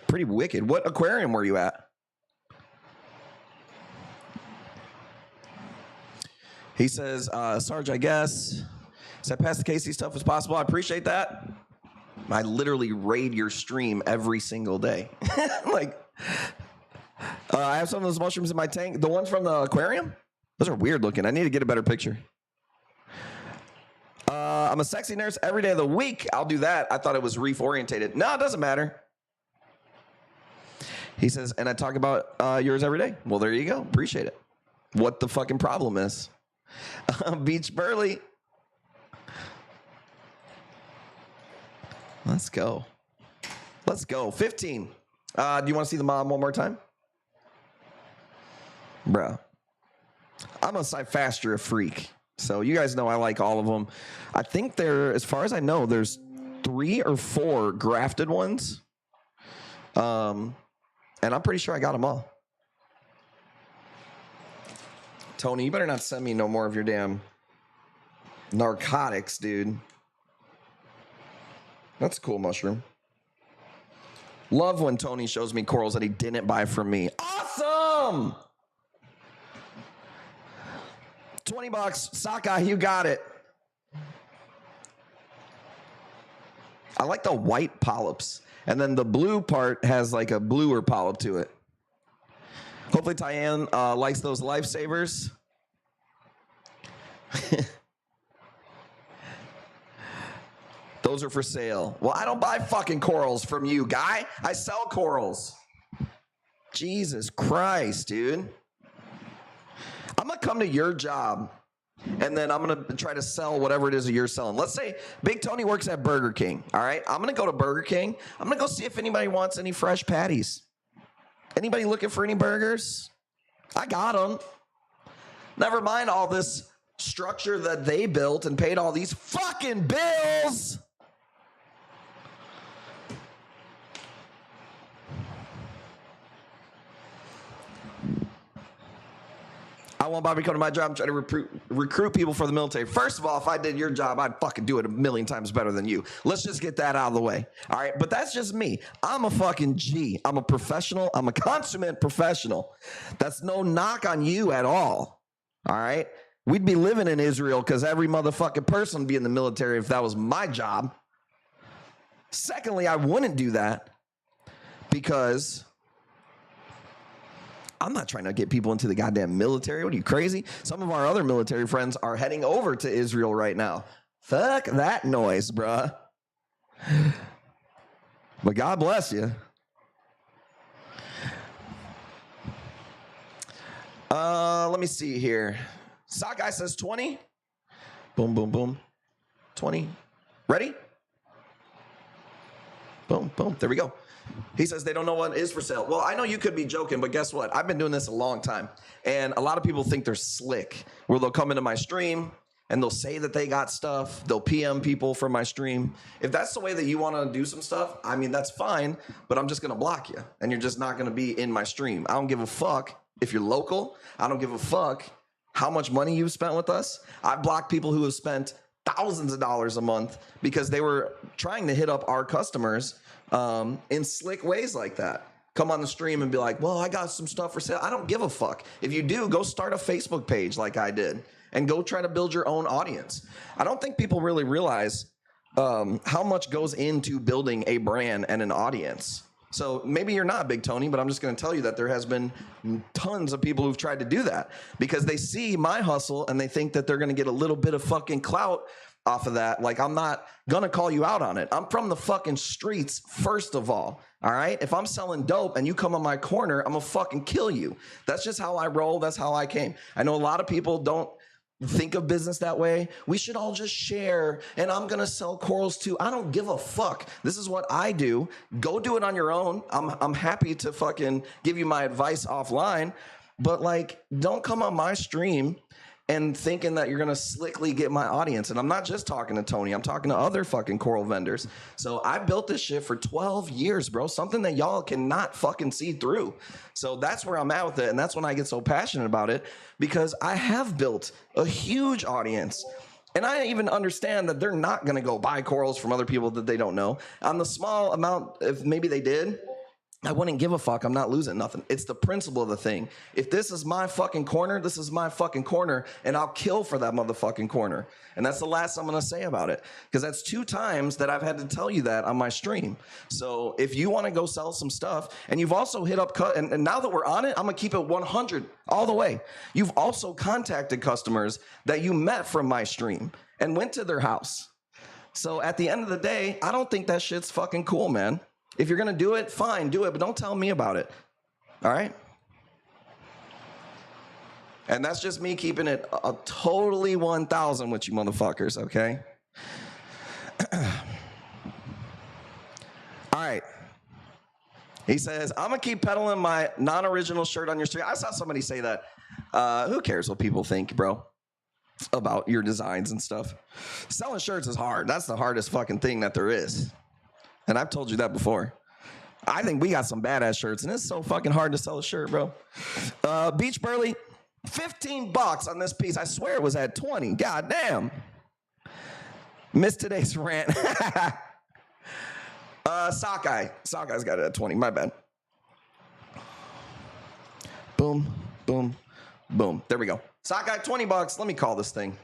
Pretty wicked. What aquarium were you at? He says, Sarge, I guess. Said pass the Casey stuff as possible. I appreciate that. I literally raid your stream every single day. Like, I have some of those mushrooms in my tank. The ones from the aquarium? Those are weird looking. I need to get a better picture. I'm a sexy nurse every day of the week. I'll do that. I thought it was reef orientated. No, it doesn't matter. He says, and I talk about yours every day. Well, there you go. Appreciate it. What the fucking problem is. Beach Burley. Let's go. Let's go. 15. Do you want to see the mom one more time? Bruh. I'm a Cyphastria freak. So you guys know I like all of them. I think there, as far as I know, there's 3 or 4 grafted ones. And I'm pretty sure I got them all. Tony, you better not send me no more of your damn narcotics, dude. That's a cool mushroom. Love when Tony shows me corals that he didn't buy from me. Awesome! $20. Saka, you got it. I like the white polyps. And then the blue part has like a bluer polyp to it. Hopefully Tyann likes those lifesavers. Those are for sale. Well, I don't buy fucking corals from you, guy. I sell corals. Jesus Christ, dude. I'm going to come to your job, and then I'm going to try to sell whatever it is that you're selling. Let's say Big Tony works at Burger King, all right? I'm going to go to Burger King. I'm going to go see if anybody wants any fresh patties. Anybody looking for any burgers? I got them. Never mind all this structure that they built and paid all these fucking bills. I want Bobby to come to my job and try to recruit people for the military. First of all, if I did your job, I'd fucking do it a million times better than you. Let's just get that out of the way. All right, but that's just me. I'm a fucking G. I'm a professional. I'm a consummate professional. That's no knock on you at all. All right? We'd be living in Israel because every motherfucking person would be in the military if that was my job. Secondly, I wouldn't do that because I'm not trying to get people into the goddamn military. What are you, crazy? Some of our other military friends are heading over to Israel right now. Fuck that noise, bruh. But God bless you. Let me see here. Sockeye says 20. Boom, boom, boom. 20. Ready? Boom, boom. There we go. He says they don't know what is for sale. Well, I know you could be joking, but guess what? I've been doing this a long time. And a lot of people think they're slick, where they'll come into my stream and they'll say that they got stuff. They'll PM people from my stream. If that's the way that you want to do some stuff, I mean, that's fine, but I'm just going to block you. And you're just not going to be in my stream. I don't give a fuck if you're local. I don't give a fuck how much money you've spent with us. I block people who have spent thousands of dollars a month because they were trying to hit up our customers in slick ways like that. Come on the stream and be like, well, I got some stuff for sale. I don't give a fuck. If you do, go start a Facebook page like I did and go try to build your own audience. I don't think people really realize how much goes into building a brand and an audience. So maybe you're not Big Tony, but I'm just going to tell you that there has been tons of people who've tried to do that because they see my hustle and they think that they're going to get a little bit of fucking clout off of that. Like, I'm not going to call you out on it. I'm from the fucking streets, first of all right? If I'm selling dope and you come on my corner, I'm going to fucking kill you. That's just how I roll. That's how I came. I know a lot of people don't think of business that way. We should all just share, and I'm going to sell corals too. I don't give a fuck. This is what I do. Go do it on your own. I'm happy to fucking give you my advice offline, but like, don't come on my stream and thinking that you're going to slickly get my audience. And I'm not just talking to Tony. I'm talking to other fucking coral vendors. So I built this shit for 12 years, bro. Something that y'all cannot fucking see through. So that's where I'm at with it. And that's when I get so passionate about it, because I have built a huge audience. And I even understand that they're not going to go buy corals from other people that they don't know. On the small amount, if maybe they did, I wouldn't give a fuck. I'm not losing nothing. It's the principle of the thing. If this is my fucking corner, this is my fucking corner, and I'll kill for that motherfucking corner. And that's the last I'm going to say about it, because that's 2 times that I've had to tell you that on my stream. So if you want to go sell some stuff, and you've also hit up, and now that we're on it, I'm going to keep it 100 all the way. You've also contacted customers that you met from my stream and went to their house. So at the end of the day, I don't think that shit's fucking cool, man. If you're going to do it, fine, do it, but don't tell me about it. All right? And that's just me keeping it a totally 1,000 with you motherfuckers, okay? All right. He says, I'm going to keep peddling my non-original shirt on your street. I saw somebody say that. Who cares what people think, bro, about your designs and stuff? Selling shirts is hard. That's the hardest fucking thing that there is. And I've told you that before. I think we got some badass shirts, and it's so fucking hard to sell a shirt, bro. Beach Burley, $15 on this piece. I swear it was at 20. God damn. Missed today's rant. Sockeye. Sockey's got it at 20. My bad. Boom, boom, boom. There we go. Sockeye, $20. Let me call this thing.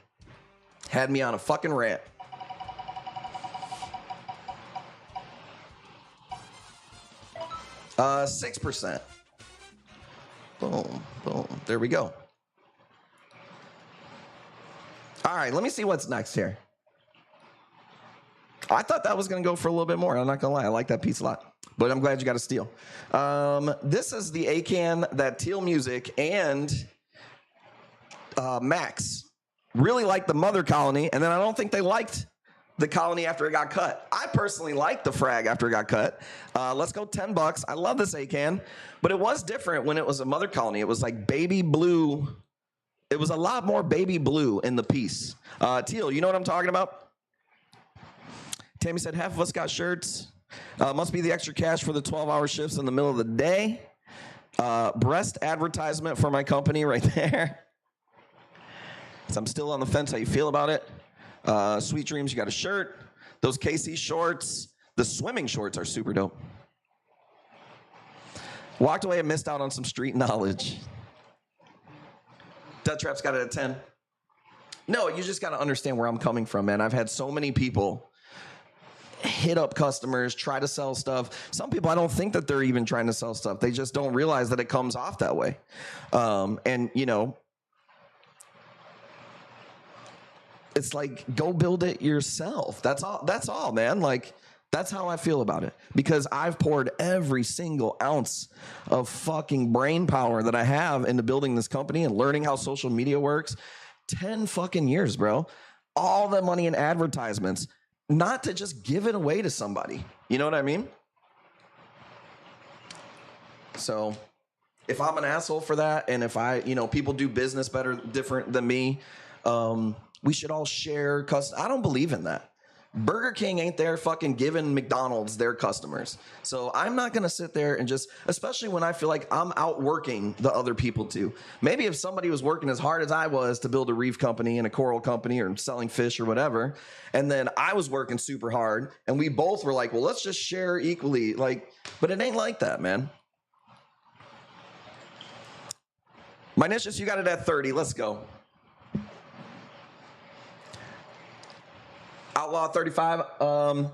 Had me on a fucking rant. 6%. Boom, boom. There we go. All right, let me see what's next here. I thought that was going to go for a little bit more. I'm not going to lie. I like that piece a lot. But I'm glad you got a steal. This is the A-Can that Teal Music and Max really liked the Mother Colony, and then I don't think they liked the Colony after it got cut. I personally liked the Frag after it got cut. Let's go $10. I love this A-Can, but it was different when it was a Mother Colony. It was like baby blue. It was a lot more baby blue in the piece. Teal, you know what I'm talking about? Tammy said, half of us got shirts. Must be the extra cash for the 12-hour shifts in the middle of the day. Breast advertisement for my company right there. So I'm still on the fence how you feel about it. Sweet Dreams, you got a shirt. Those KC shorts. The swimming shorts are super dope. Walked away and missed out on some street knowledge. Death Trap's got it at 10. No, you just got to understand where I'm coming from, man. I've had so many people hit up customers, try to sell stuff. Some people, I don't think that they're even trying to sell stuff. They just don't realize that it comes off that way. And, you know, it's like, go build it yourself. That's all, man. Like, that's how I feel about it. Because I've poured every single ounce of fucking brain power that I have into building this company and learning how social media works. 10 fucking years, bro. All the money in advertisements. Not to just give it away to somebody. You know what I mean? So if I'm an asshole for that, and if people do business better, different than me, we should all share I don't believe in that. Burger King ain't there fucking giving McDonald's their customers. So I'm not going to sit there and just, especially when I feel like I'm outworking the other people too. Maybe if somebody was working as hard as I was to build a reef company and a coral company or selling fish or whatever, and then I was working super hard and we both were like, well, let's just share equally. Like, but it ain't like that, man. Minicious, you got it at 30. Let's go. Outlaw 35. I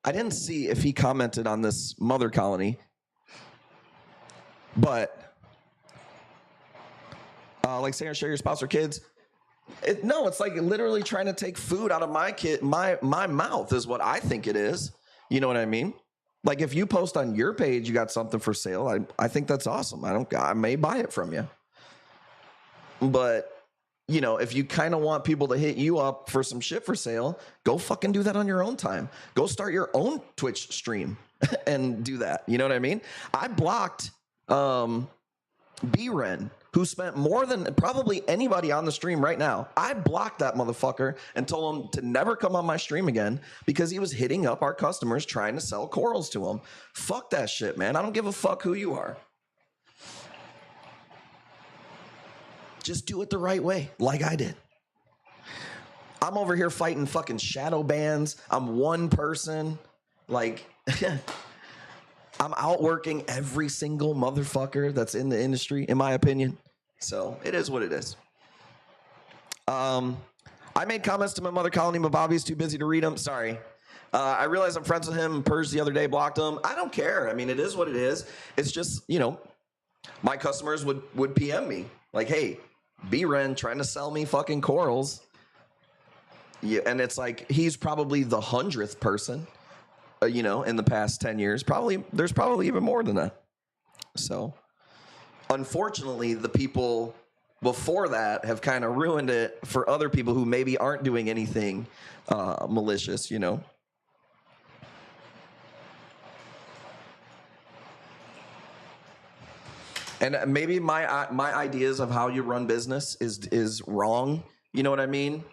didn't see if he commented on this Mother Colony, but like saying share your spouse or kids. No, it's like literally trying to take food out of my mouth is what I think it is. You know what I mean? Like if you post on your page, you got something for sale. I think that's awesome. I may buy it from you, but. You know, if you kind of want people to hit you up for some shit for sale, go fucking do that on your own time. Go start your own Twitch stream and do that. You know what I mean? I blocked B-Ren, who spent more than probably anybody on the stream right now. I blocked that motherfucker and told him to never come on my stream again because he was hitting up our customers trying to sell corals to them. Fuck that shit, man. I don't give a fuck who you are. Just do it the right way, like I did. I'm over here fighting fucking shadow bans. I'm one person. Like, I'm outworking every single motherfucker that's in the industry, in my opinion. So it is what it is. I made comments to my Mother Colony, but Bobby's too busy to read them. Sorry. I realized I'm friends with him. Purge the other day blocked him. I don't care. I mean, it is what it is. It's just, you know, my customers would PM me like, hey, B-Ren trying to sell me fucking corals. Yeah, and it's like he's probably the 100th person, you know, in the past 10 years. There's probably even more than that. So, unfortunately, the people before that have kind of ruined it for other people who maybe aren't doing anything malicious, you know. And maybe my ideas of how you run business is wrong. You know what I mean?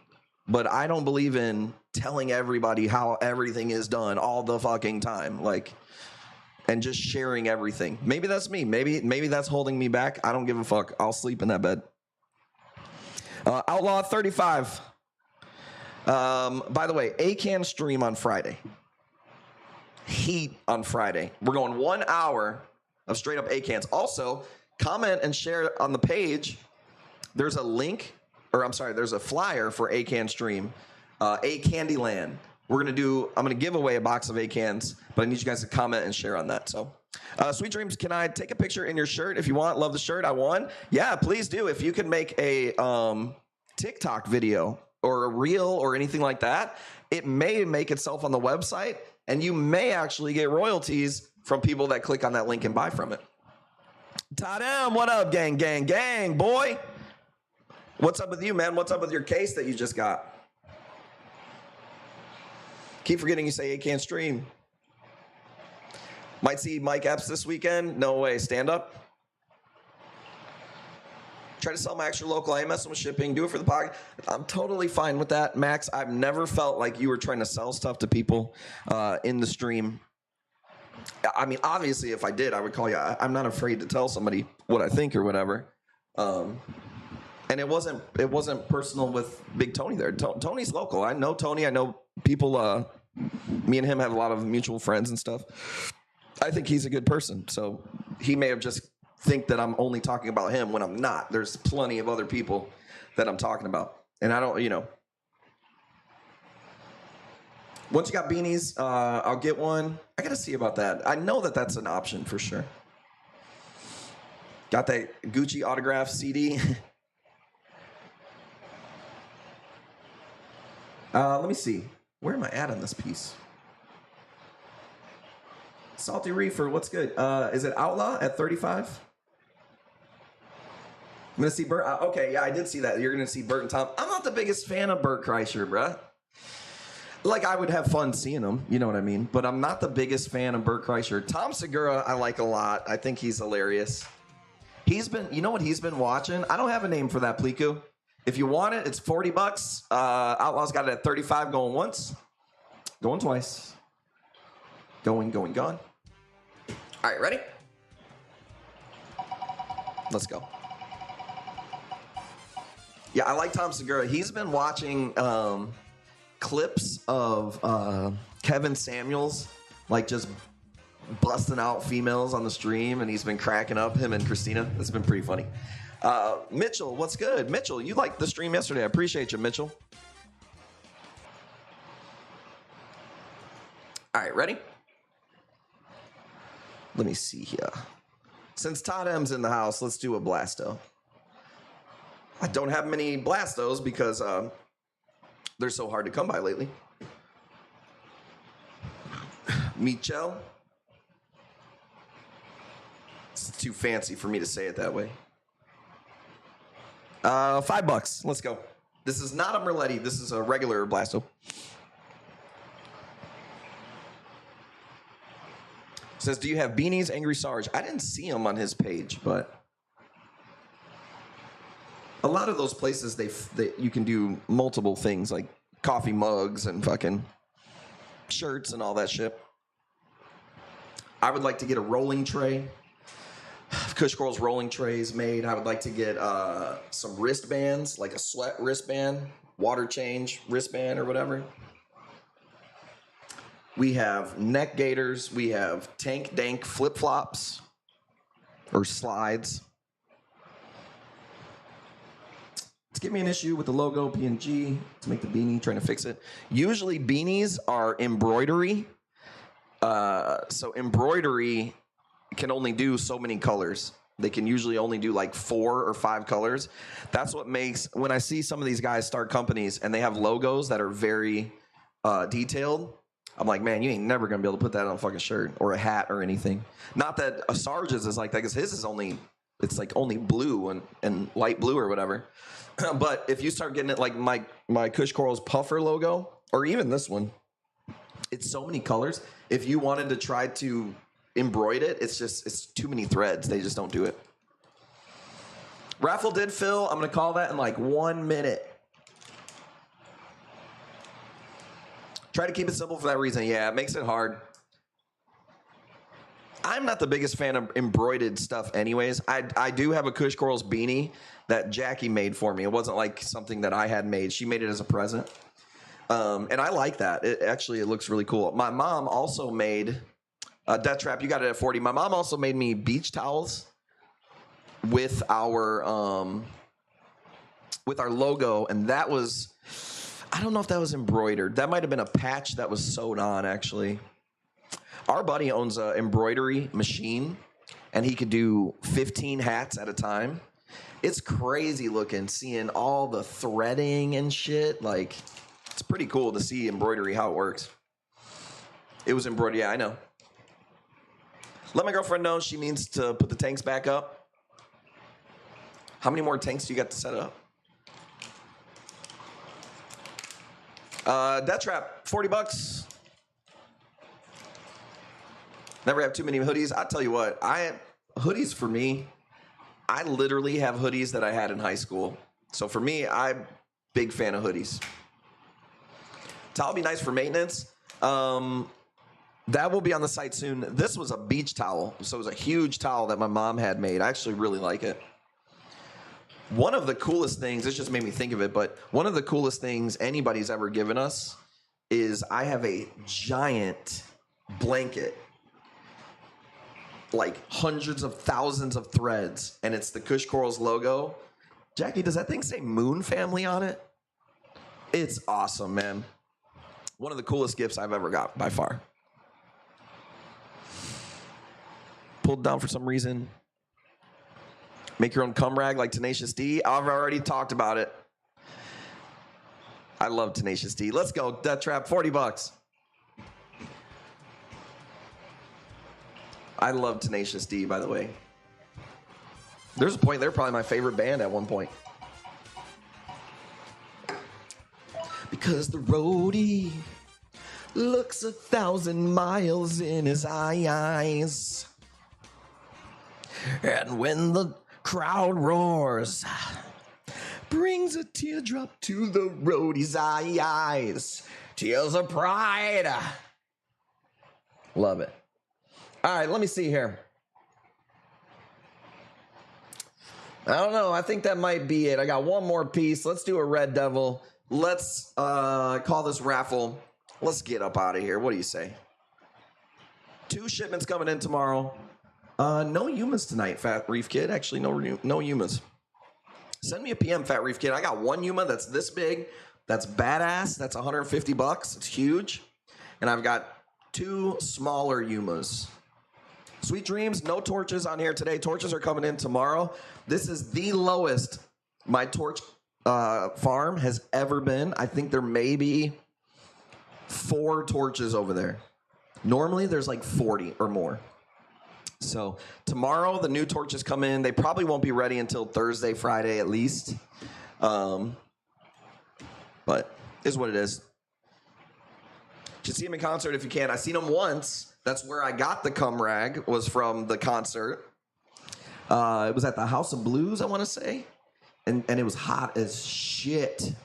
But I don't believe in telling everybody how everything is done all the fucking time. Like, and just sharing everything. Maybe that's me. Maybe that's holding me back. I don't give a fuck. I'll sleep in that bed. Outlaw 35. By the way, A-Can stream on Friday. Heat on Friday. We're going 1 hour of straight up A-Cans. Also, comment and share on the page. There's a link, or I'm sorry, there's a flyer for A-Can stream, A-Candyland. I'm gonna give away a box of A-Cans, but I need you guys to comment and share on that. So, Sweet Dreams, can I take a picture in your shirt if you want? Love the shirt, I won. Yeah, please do. If you can make a TikTok video or a reel or anything like that, it may make itself on the website, and you may actually get royalties from people that click on that link and buy from it. Todd M, what up, gang, gang, gang, boy? What's up with you, man? What's up with your case that you just got? Keep forgetting you say you can't stream. Might see Mike Epps this weekend. No way. Stand up. Try to sell my extra local. I ain't messing with shipping. Do it for the pocket. I'm totally fine with that, Max. I've never felt like you were trying to sell stuff to people in the stream. I mean, obviously, if I did, I would call you. I'm not afraid to tell somebody what I think or whatever. And it wasn't personal with Big Tony there. Tony's local. I know Tony. I know people. Me and him have a lot of mutual friends and stuff. I think he's a good person. So he may have just think that I'm only talking about him when I'm not. There's plenty of other people that I'm talking about. And I don't, you know. Once you got beanies, I'll get one. I got to see about that. I know that that's an option for sure. Got that Gucci autograph CD. Let me see. Where am I at on this piece? Salty Reefer, what's good? Is it Outlaw at 35? I'm gonna see Bert. Okay, yeah, I did see that. You're gonna see Bert and Tom. I'm not the biggest fan of Bert Kreischer, bruh. Like, I would have fun seeing him, you know what I mean? But I'm not the biggest fan of Bert Kreischer. Tom Segura, I like a lot. I think he's hilarious. He's been, you know what he's been watching? I don't have a name for that, Pliku. If you want it, it's $40. Outlaw's got it at 35, going once, going twice, going, gone. All right, ready? Let's go. Yeah, I like Tom Segura. He's been watching clips of Kevin Samuels, like just busting out females on the stream, and he's been cracking up, him and Christina. It's been pretty funny. Mitchell, what's good? Mitchell, you liked the stream yesterday. I appreciate you, Mitchell. All right, ready? Let me see here. Since Todd M's in the house, let's do a Blasto. I don't have many Blastos because they're so hard to come by lately. Michel. It's too fancy for me to say it that way. $5. Let's go. This is not a Merletti. This is a regular Blasto. Says, do you have beanies, Angry Sarge? I didn't see him on his page, but a lot of those places, they you can do multiple things, like coffee mugs and fucking shirts and all that shit. I would like to get a rolling tray. Kush Girl's rolling trays made. I would like to get some wristbands, like a sweat wristband, water change wristband or whatever. We have neck gaiters. We have tank dank flip-flops or slides. Let's give me an issue with the logo PNG to make the beanie, trying to fix it. Usually beanies are embroidery. So embroidery can only do so many colors. They can usually only do like 4 or 5 colors. That's what makes, when I see some of these guys start companies and they have logos that are very detailed, I'm like, man, you ain't never gonna be able to put that on a fucking shirt or a hat or anything. Not that a Sarge's is like that, because his is only, it's like only blue and light blue or whatever. But if you start getting it like my Kush Coral's puffer logo, or even this one, it's so many colors. If you wanted to try to embroider it, it's too many threads. They just don't do it. Raffle did fill. I'm gonna call that in like 1 minute. Try to keep it simple for that reason. Yeah, it makes it hard. I'm not the biggest fan of embroidered stuff anyways. I do have a Kush Coral's beanie that Jackie made for me. It wasn't like something that I had made. She made it as a present. And I like that. It looks really cool. My mom also made, Death Trap, you got it at 40. My mom also made me beach towels with our logo, and that was, I don't know if that was embroidered. That might have been a patch that was sewed on, actually. Our buddy owns an embroidery machine, and he could do 15 hats at a time. It's crazy looking, seeing all the threading and shit. Like, It's pretty cool to see embroidery, how it works. It was embroidered, yeah, I know. Let my girlfriend know she needs to put the tanks back up. How many more tanks do you got to set up? Death Trap, 40 bucks. Never have too many hoodies. I'll tell you what, hoodies for me, I literally have hoodies that I had in high school. So for me, I'm a big fan of hoodies. Towel be nice for maintenance. That will be on the site soon. This was a beach towel. So it was a huge towel that my mom had made. I actually really like it. One of the coolest things, this just made me think of it, but one of the coolest things anybody's ever given us is I have a giant blanket, like hundreds of thousands of threads, and it's the Kush Corals logo. Jackie, does that thing say Moon Family on it? It's awesome, man. One of the coolest gifts I've ever got, by far. Pulled down for some reason. Make your own cum rag like Tenacious D. I've already talked about it. I love Tenacious D. Let's go, Death Trap, 40 bucks. I love Tenacious D, by the way. There's a point, they're probably my favorite band at one point. Because the roadie looks 1,000 miles in his eyes. And when the crowd roars, brings a teardrop to the roadie's eyes. Tears of pride. Love it. All right, let me see here. I don't know. I think that might be it. I got one more piece. Let's do a Red Devil. Let's call this raffle. Let's get up out of here. What do you say? 2 shipments coming in tomorrow. No humans tonight, Fat Reef Kid. Actually, no humans. Send me a PM, Fat Reef Kid. I got one Yuma that's this big. That's badass. That's 150 bucks. It's huge. And I've got 2 smaller Yumas. Sweet dreams. No torches on here today. Torches are coming in tomorrow. This is the lowest my torch farm has ever been. I think there may be 4 torches over there. Normally, there's like 40 or more. So tomorrow, the new torches come in. They probably won't be ready until Thursday, Friday at least. But is what it is. Should see him in concert if you can. I seen him once. That's where I got the cum rag, was from the concert. It was at the House of Blues, I want to say. And it was hot as shit.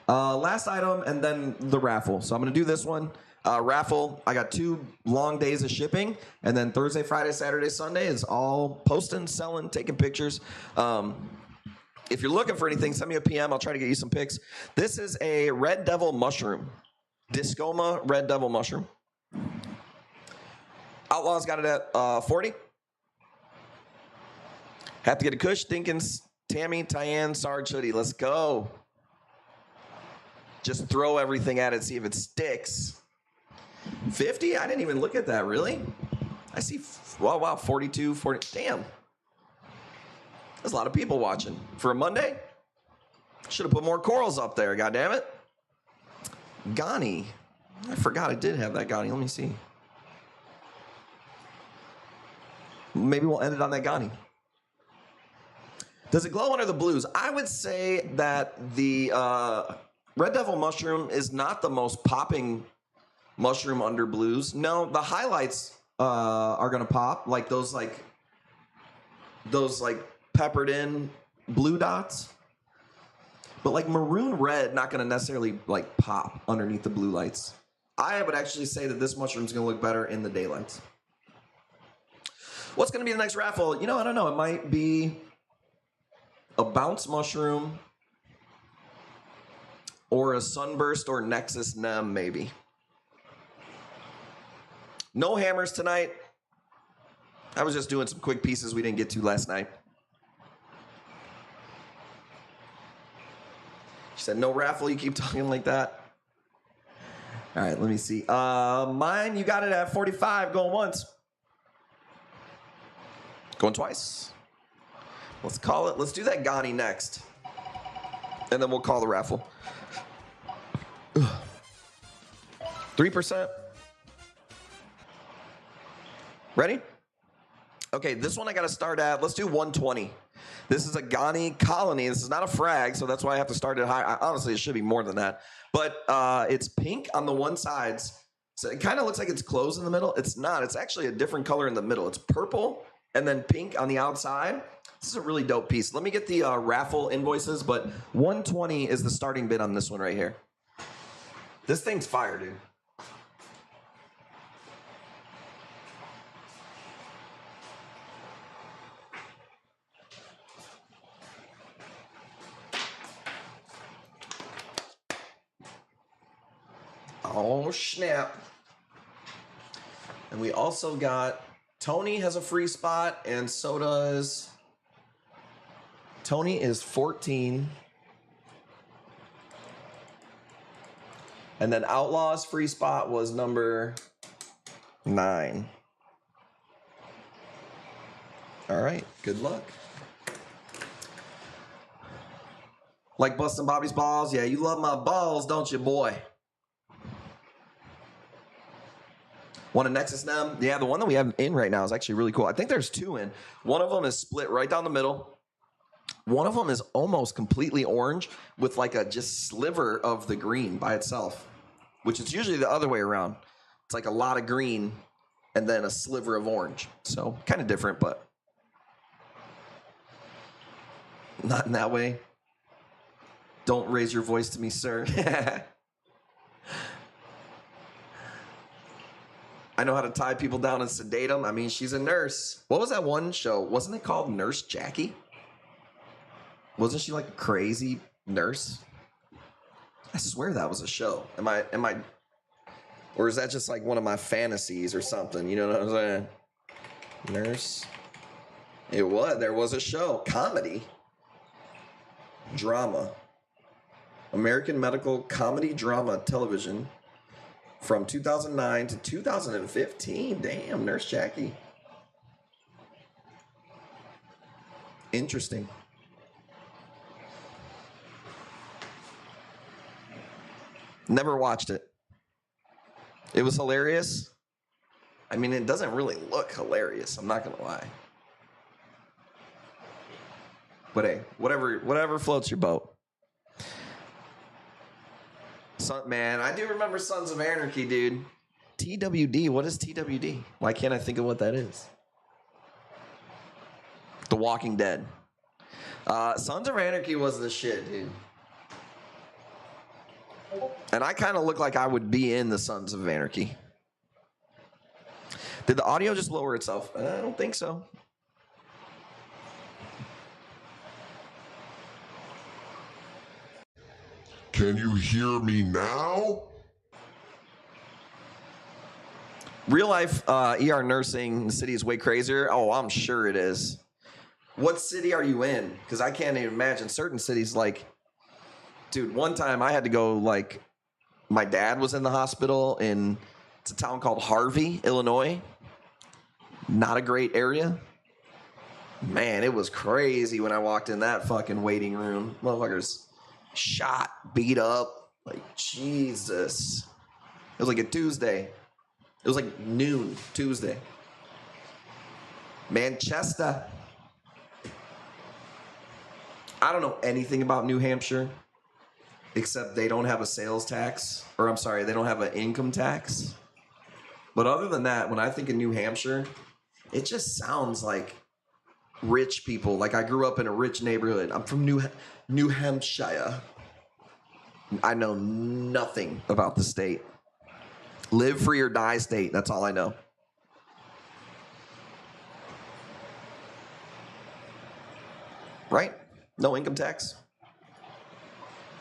Last item, and then the raffle. So I'm going to do this one. Raffle, I got 2 long days of shipping, and then Thursday, Friday, Saturday, Sunday is all posting, selling, taking pictures. If you're looking for anything, send me a PM. I'll try to get you some pics. This is a Red Devil mushroom. Discoma Red Devil mushroom. Outlaws got it at 40. Have to get a Kush, Dinkins, Tammy, Tyann, Sarge, Hoodie. Let's go. Just throw everything at it, see if it sticks. 50? I didn't even look at that, really? I see, wow, 42, 40. Damn. There's a lot of people watching. For a Monday? Should have put more corals up there, goddammit. Ghani. I forgot I did have that Ghani. Let me see. Maybe we'll end it on that Ghani. Does it glow under the blues? I would say that the Red Devil mushroom is not the most popping mushroom under blues. No, the highlights are gonna pop, like those peppered in blue dots. But like maroon red, not gonna necessarily like pop underneath the blue lights. I would actually say that this mushroom's gonna look better in the daylights. What's gonna be the next raffle? You know, I don't know. It might be a bounce mushroom or a sunburst or Nexus Nem, maybe. No hammers tonight. I was just doing some quick pieces we didn't get to last night. She said, no raffle, you keep talking like that. All right, let me see. Mine, you got it at 45, going once. Going twice. Let's call it, let's do that Ghani next. And then we'll call the raffle. 3%. Ready? Okay, this one I got to start at, let's do 120. This is a Ghani colony. This is not a frag, so that's why I have to start it high. Honestly, it should be more than that. But it's pink on the one sides. So it kind of looks like it's closed in the middle. It's not. It's actually a different color in the middle. It's purple and then pink on the outside. This is a really dope piece. Let me get the raffle invoices, but 120 is the starting bid on this one right here. This thing's fire, dude. Oh, snap. And we also got, Tony has a free spot, and so does, Tony is 14. And then Outlaw's free spot was number 9. All right, good luck. Like busting Bobby's balls? Yeah, you love my balls, don't you, boy? Want a Nexus Nem? Yeah, the one that we have in right now is actually really cool. I think there's 2 in. One of them is split right down the middle. One of them is almost completely orange with like a just sliver of the green by itself, which is usually the other way around. It's like a lot of green and then a sliver of orange. So kind of different, but not in that way. Don't raise your voice to me, sir. I know how to tie people down and sedate them. I mean, she's a nurse. What was that one show? Wasn't it called Nurse Jackie? Wasn't she like a crazy nurse? I swear that was a show. Am I, or is that just like one of my fantasies or something? You know what I'm saying? Nurse. It was. There was a show. Comedy. Drama. American medical comedy drama television. From 2009 to 2015. Damn, Nurse Jackie. Interesting. Never watched it. It was hilarious. I mean, it doesn't really look hilarious. I'm not going to lie. But hey, whatever floats your boat. Man, I do remember Sons of Anarchy, dude. TWD, what is TWD? Why can't I think of what that is? The Walking Dead. Sons of Anarchy was the shit, dude. And I kind of look like I would be in the Sons of Anarchy. Did the audio just lower itself? I don't think so. Can you hear me now? Real life ER nursing in the city is way crazier. Oh, I'm sure it is. What city are you in? Because I can't even imagine certain cities. Like, dude, one time I had to go, like, my dad was in the hospital in, it's a town called Harvey, Illinois. Not a great area. Man, it was crazy when I walked in that fucking waiting room. Motherfuckers shot, beat up, like Jesus. It was like a Tuesday. It was like noon Tuesday. Manchester. I don't know anything about New Hampshire except they don't have a sales tax, or I'm sorry, they don't have an income tax. But other than that, when I think of New Hampshire, it just sounds like rich people. Like I grew up in a rich neighborhood. I'm from New Hampshire. I know nothing about the state. Live free or die state. That's all I know. Right? No income tax.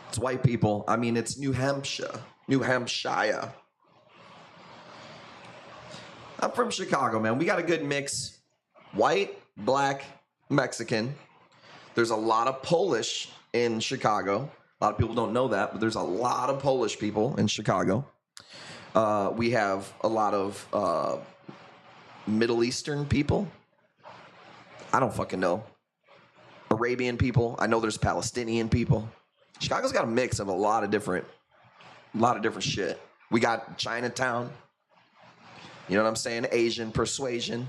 It's white people. I mean, it's New Hampshire. New Hampshire. I'm from Chicago, man. We got a good mix. White, black, Mexican. There's a lot of Polish in Chicago. A lot of people don't know that, but there's a lot of Polish people in Chicago. We have a lot of Middle Eastern people. I don't fucking know. Arabian people. I know there's Palestinian people. Chicago's got a mix of a lot of different A lot of different shit. We got Chinatown. You know what I'm saying? Asian persuasion.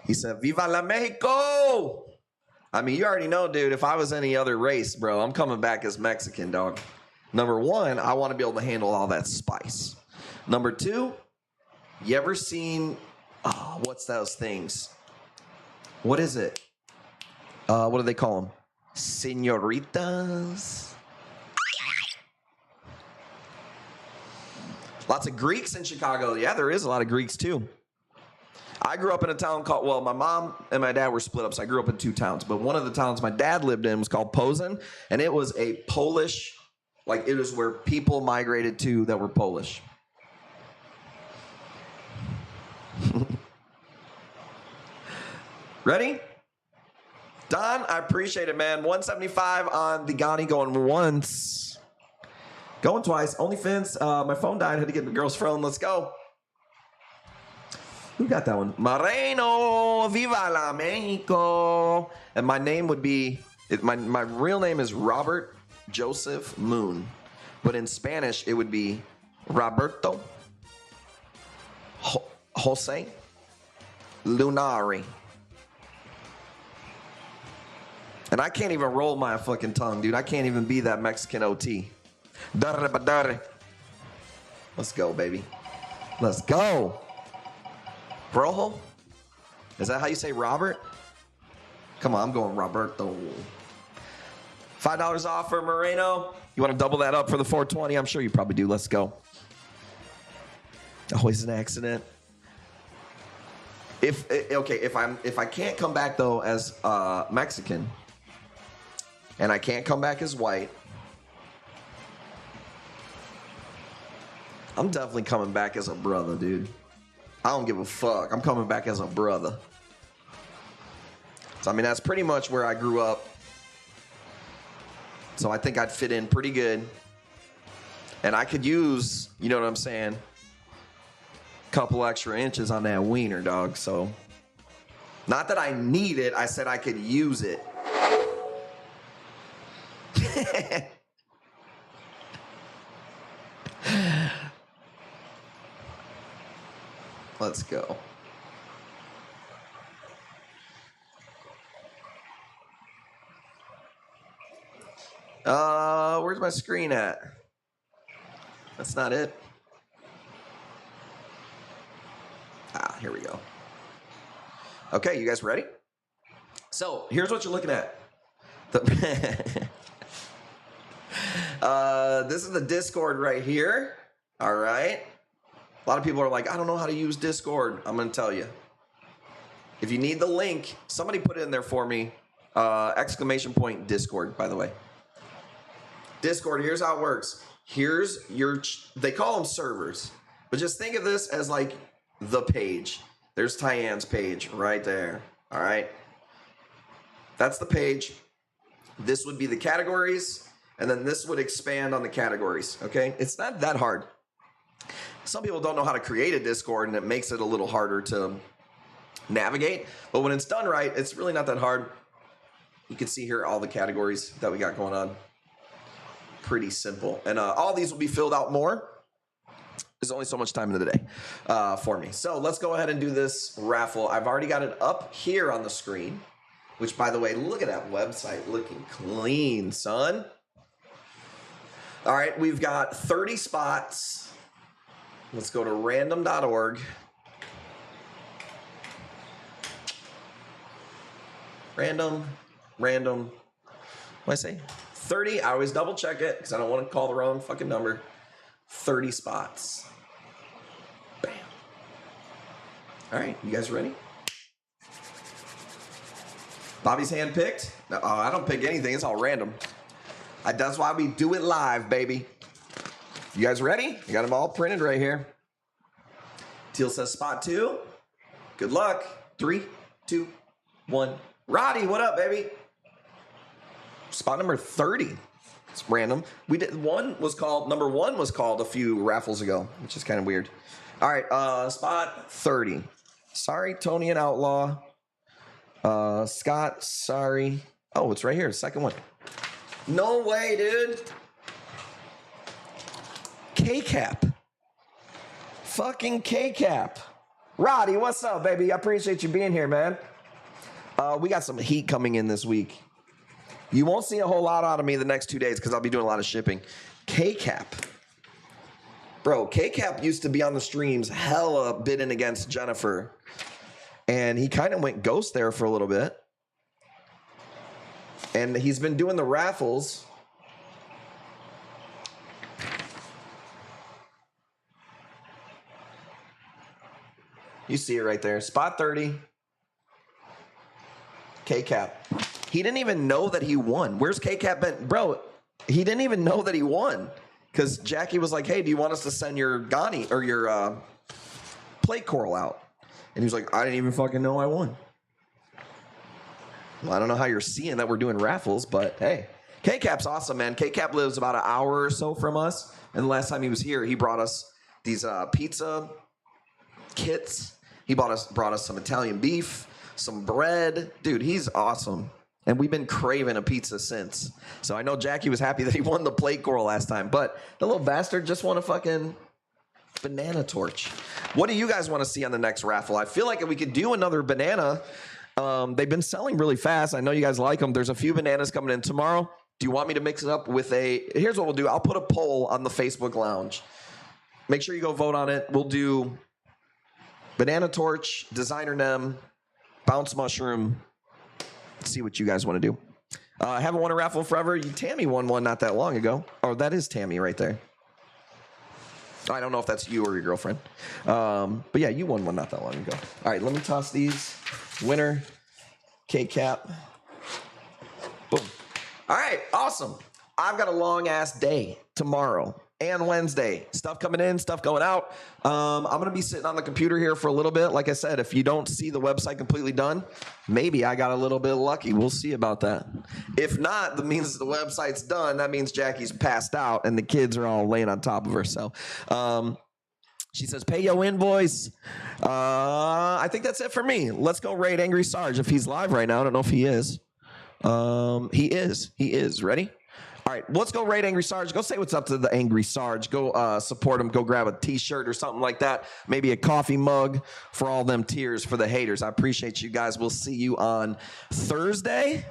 He said, Viva la Mexico! I mean, you already know, dude, if I was any other race, bro, I'm coming back as Mexican, dog. Number one, I want to be able to handle all that spice. Number two, you ever seen, what's those things? What is it? What do they call them? Señoritas? Lots of Greeks in Chicago. Yeah, there is a lot of Greeks too. I grew up in a town called, well, my mom and my dad were split up, so I grew up in two towns. But one of the towns my dad lived in was called Posen, and it was a Polish, like it was where people migrated to that were Polish. Ready? Don, I appreciate it, man. 175 on the Ghani going once. Going twice. OnlyFans, my phone died. I had to get the girl's phone. Let's go. Who got that one? Moreno, viva la Mexico. And my name would be, my real name is Robert Joseph Moon. But in Spanish, it would be Roberto Jose Lunari. And I can't even roll my fucking tongue, dude. I can't even be that Mexican OT. Let's go, baby. Let's go. Rojo? Is that how you say Robert? Come on, I'm going Roberto. $5 off for Moreno. You want to double that up for the 420? I'm sure you probably do. Let's go. Always an accident. If I can't come back though as Mexican, and I can't come back as white, I'm definitely coming back as a brother, dude. I don't give a fuck. I'm coming back as a brother. So, I mean, that's pretty much where I grew up. So I think I'd fit in pretty good. And I could use, you know what I'm saying, a couple extra inches on that wiener, dog. So, not that I need it. I said I could use it. Let's go. Where's my screen at? That's not it. Here we go. Okay, you guys ready? So here's what you're looking at. This is the Discord right here. All right. A lot of people are like, I don't know how to use Discord. I'm going to tell you. If you need the link, somebody put it in there for me. Exclamation point Discord, by the way. Discord, here's how it works. Here's your, they call them servers. But just think of this as like the page. There's Tyann's page right there. All right. That's the page. This would be the categories. And then this would expand on the categories. Okay. It's not that hard. Some people don't know how to create a Discord, and it makes it a little harder to navigate. But when it's done right, it's really not that hard. You can see here all the categories that we got going on. Pretty simple. And all these will be filled out more. There's only so much time in the day for me. So let's go ahead and do this raffle. I've already got it up here on the screen, which, by the way, look at that website looking clean, son. All right, we've got 30 spots. Let's go to random.org. Random. What do I say? 30. I always double check it because I don't want to call the wrong fucking number. 30 spots. Bam. All right, you guys ready? Bobby's handpicked. No, I don't pick anything. It's all random. That's why we do it live, baby. You guys ready? I got them all printed right here. Teal says spot 2. Good luck. 3, 2, 1. Roddy, what up, baby? Spot number 30. It's random. We did number one was called a few raffles ago, which is kind of weird. All right, spot 30. Sorry, Tony and Outlaw. Scott, sorry. Oh, it's right here. Second one. No way, dude. K-Cap. Fucking K-Cap. Roddy, what's up, baby? I appreciate you being here, man. We got some heat coming in this week. You won't see a whole lot out of me the next 2 days because I'll be doing a lot of shipping. K-Cap. Bro, K-Cap used to be on the streams hella bidding against Jennifer. And he kind of went ghost there for a little bit. And he's been doing the raffles. You see it right there. Spot 30. K-Cap. He didn't even know that he won. Where's K-Cap been? Bro, he didn't even know that he won. Because Jackie was like, hey, do you want us to send your Ghani or your plate coral out? And he was like, I didn't even fucking know I won. Well, I don't know how you're seeing that we're doing raffles, but hey. K-Cap's awesome, man. K-Cap lives about an hour or so from us. And the last time he was here, he brought us these pizza kits. He brought us some Italian beef, some bread. Dude, he's awesome. And we've been craving a pizza since. So I know Jackie was happy that he won the plate coral last time. But the little bastard just won a fucking banana torch. What do you guys want to see on the next raffle? I feel like we could do another banana. They've been selling really fast. I know you guys like them. There's a few bananas coming in tomorrow. Do you want me to mix it up with a... Here's what we'll do. I'll put a poll on the Facebook Lounge. Make sure you go vote on it. We'll do banana torch, designer nem, bounce mushroom. See what you guys want to do. I haven't won a raffle forever. Tammy won one not that long ago. Oh, that is Tammy right there. I don't know if that's you or your girlfriend. But yeah, you won one not that long ago. All right, let me toss these. Winner, K-Cap. Boom. All right, awesome. I've got a long-ass day tomorrow and Wednesday. Stuff coming in, stuff going out. I'm going to be sitting on the computer here for a little bit. Like I said, if you don't see the website completely done, maybe I got a little bit lucky. We'll see about that. If not, that means the website's done. That means Jackie's passed out and the kids are all laying on top of her. So she says, pay your invoice. I think that's it for me. Let's go raid Angry Sarge if he's live right now. I don't know if he is. He is. He is. Ready? All right, let's go raid Angry Sarge. Go say what's up to the Angry Sarge. Go support him. Go grab a t-shirt or something like that. Maybe a coffee mug for all them tears for the haters. I appreciate you guys. We'll see you on Thursday.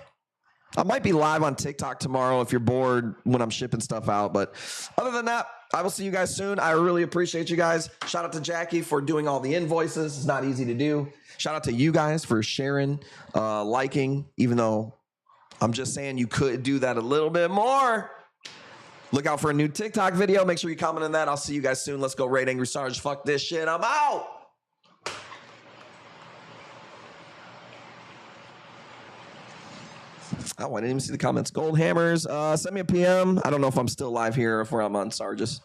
I might be live on TikTok tomorrow if you're bored when I'm shipping stuff out. But other than that, I will see you guys soon. I really appreciate you guys. Shout out to Jackie for doing all the invoices. It's not easy to do. Shout out to you guys for sharing, liking, even though I'm just saying you could do that a little bit more. Look out for a new TikTok video. Make sure you comment on that. I'll see you guys soon. Let's go raid Angry Sarge. Fuck this shit. I'm out. Oh, I didn't even see the comments. Gold Hammers. Send me a PM. I don't know if I'm still live here or if I'm on Sarge's.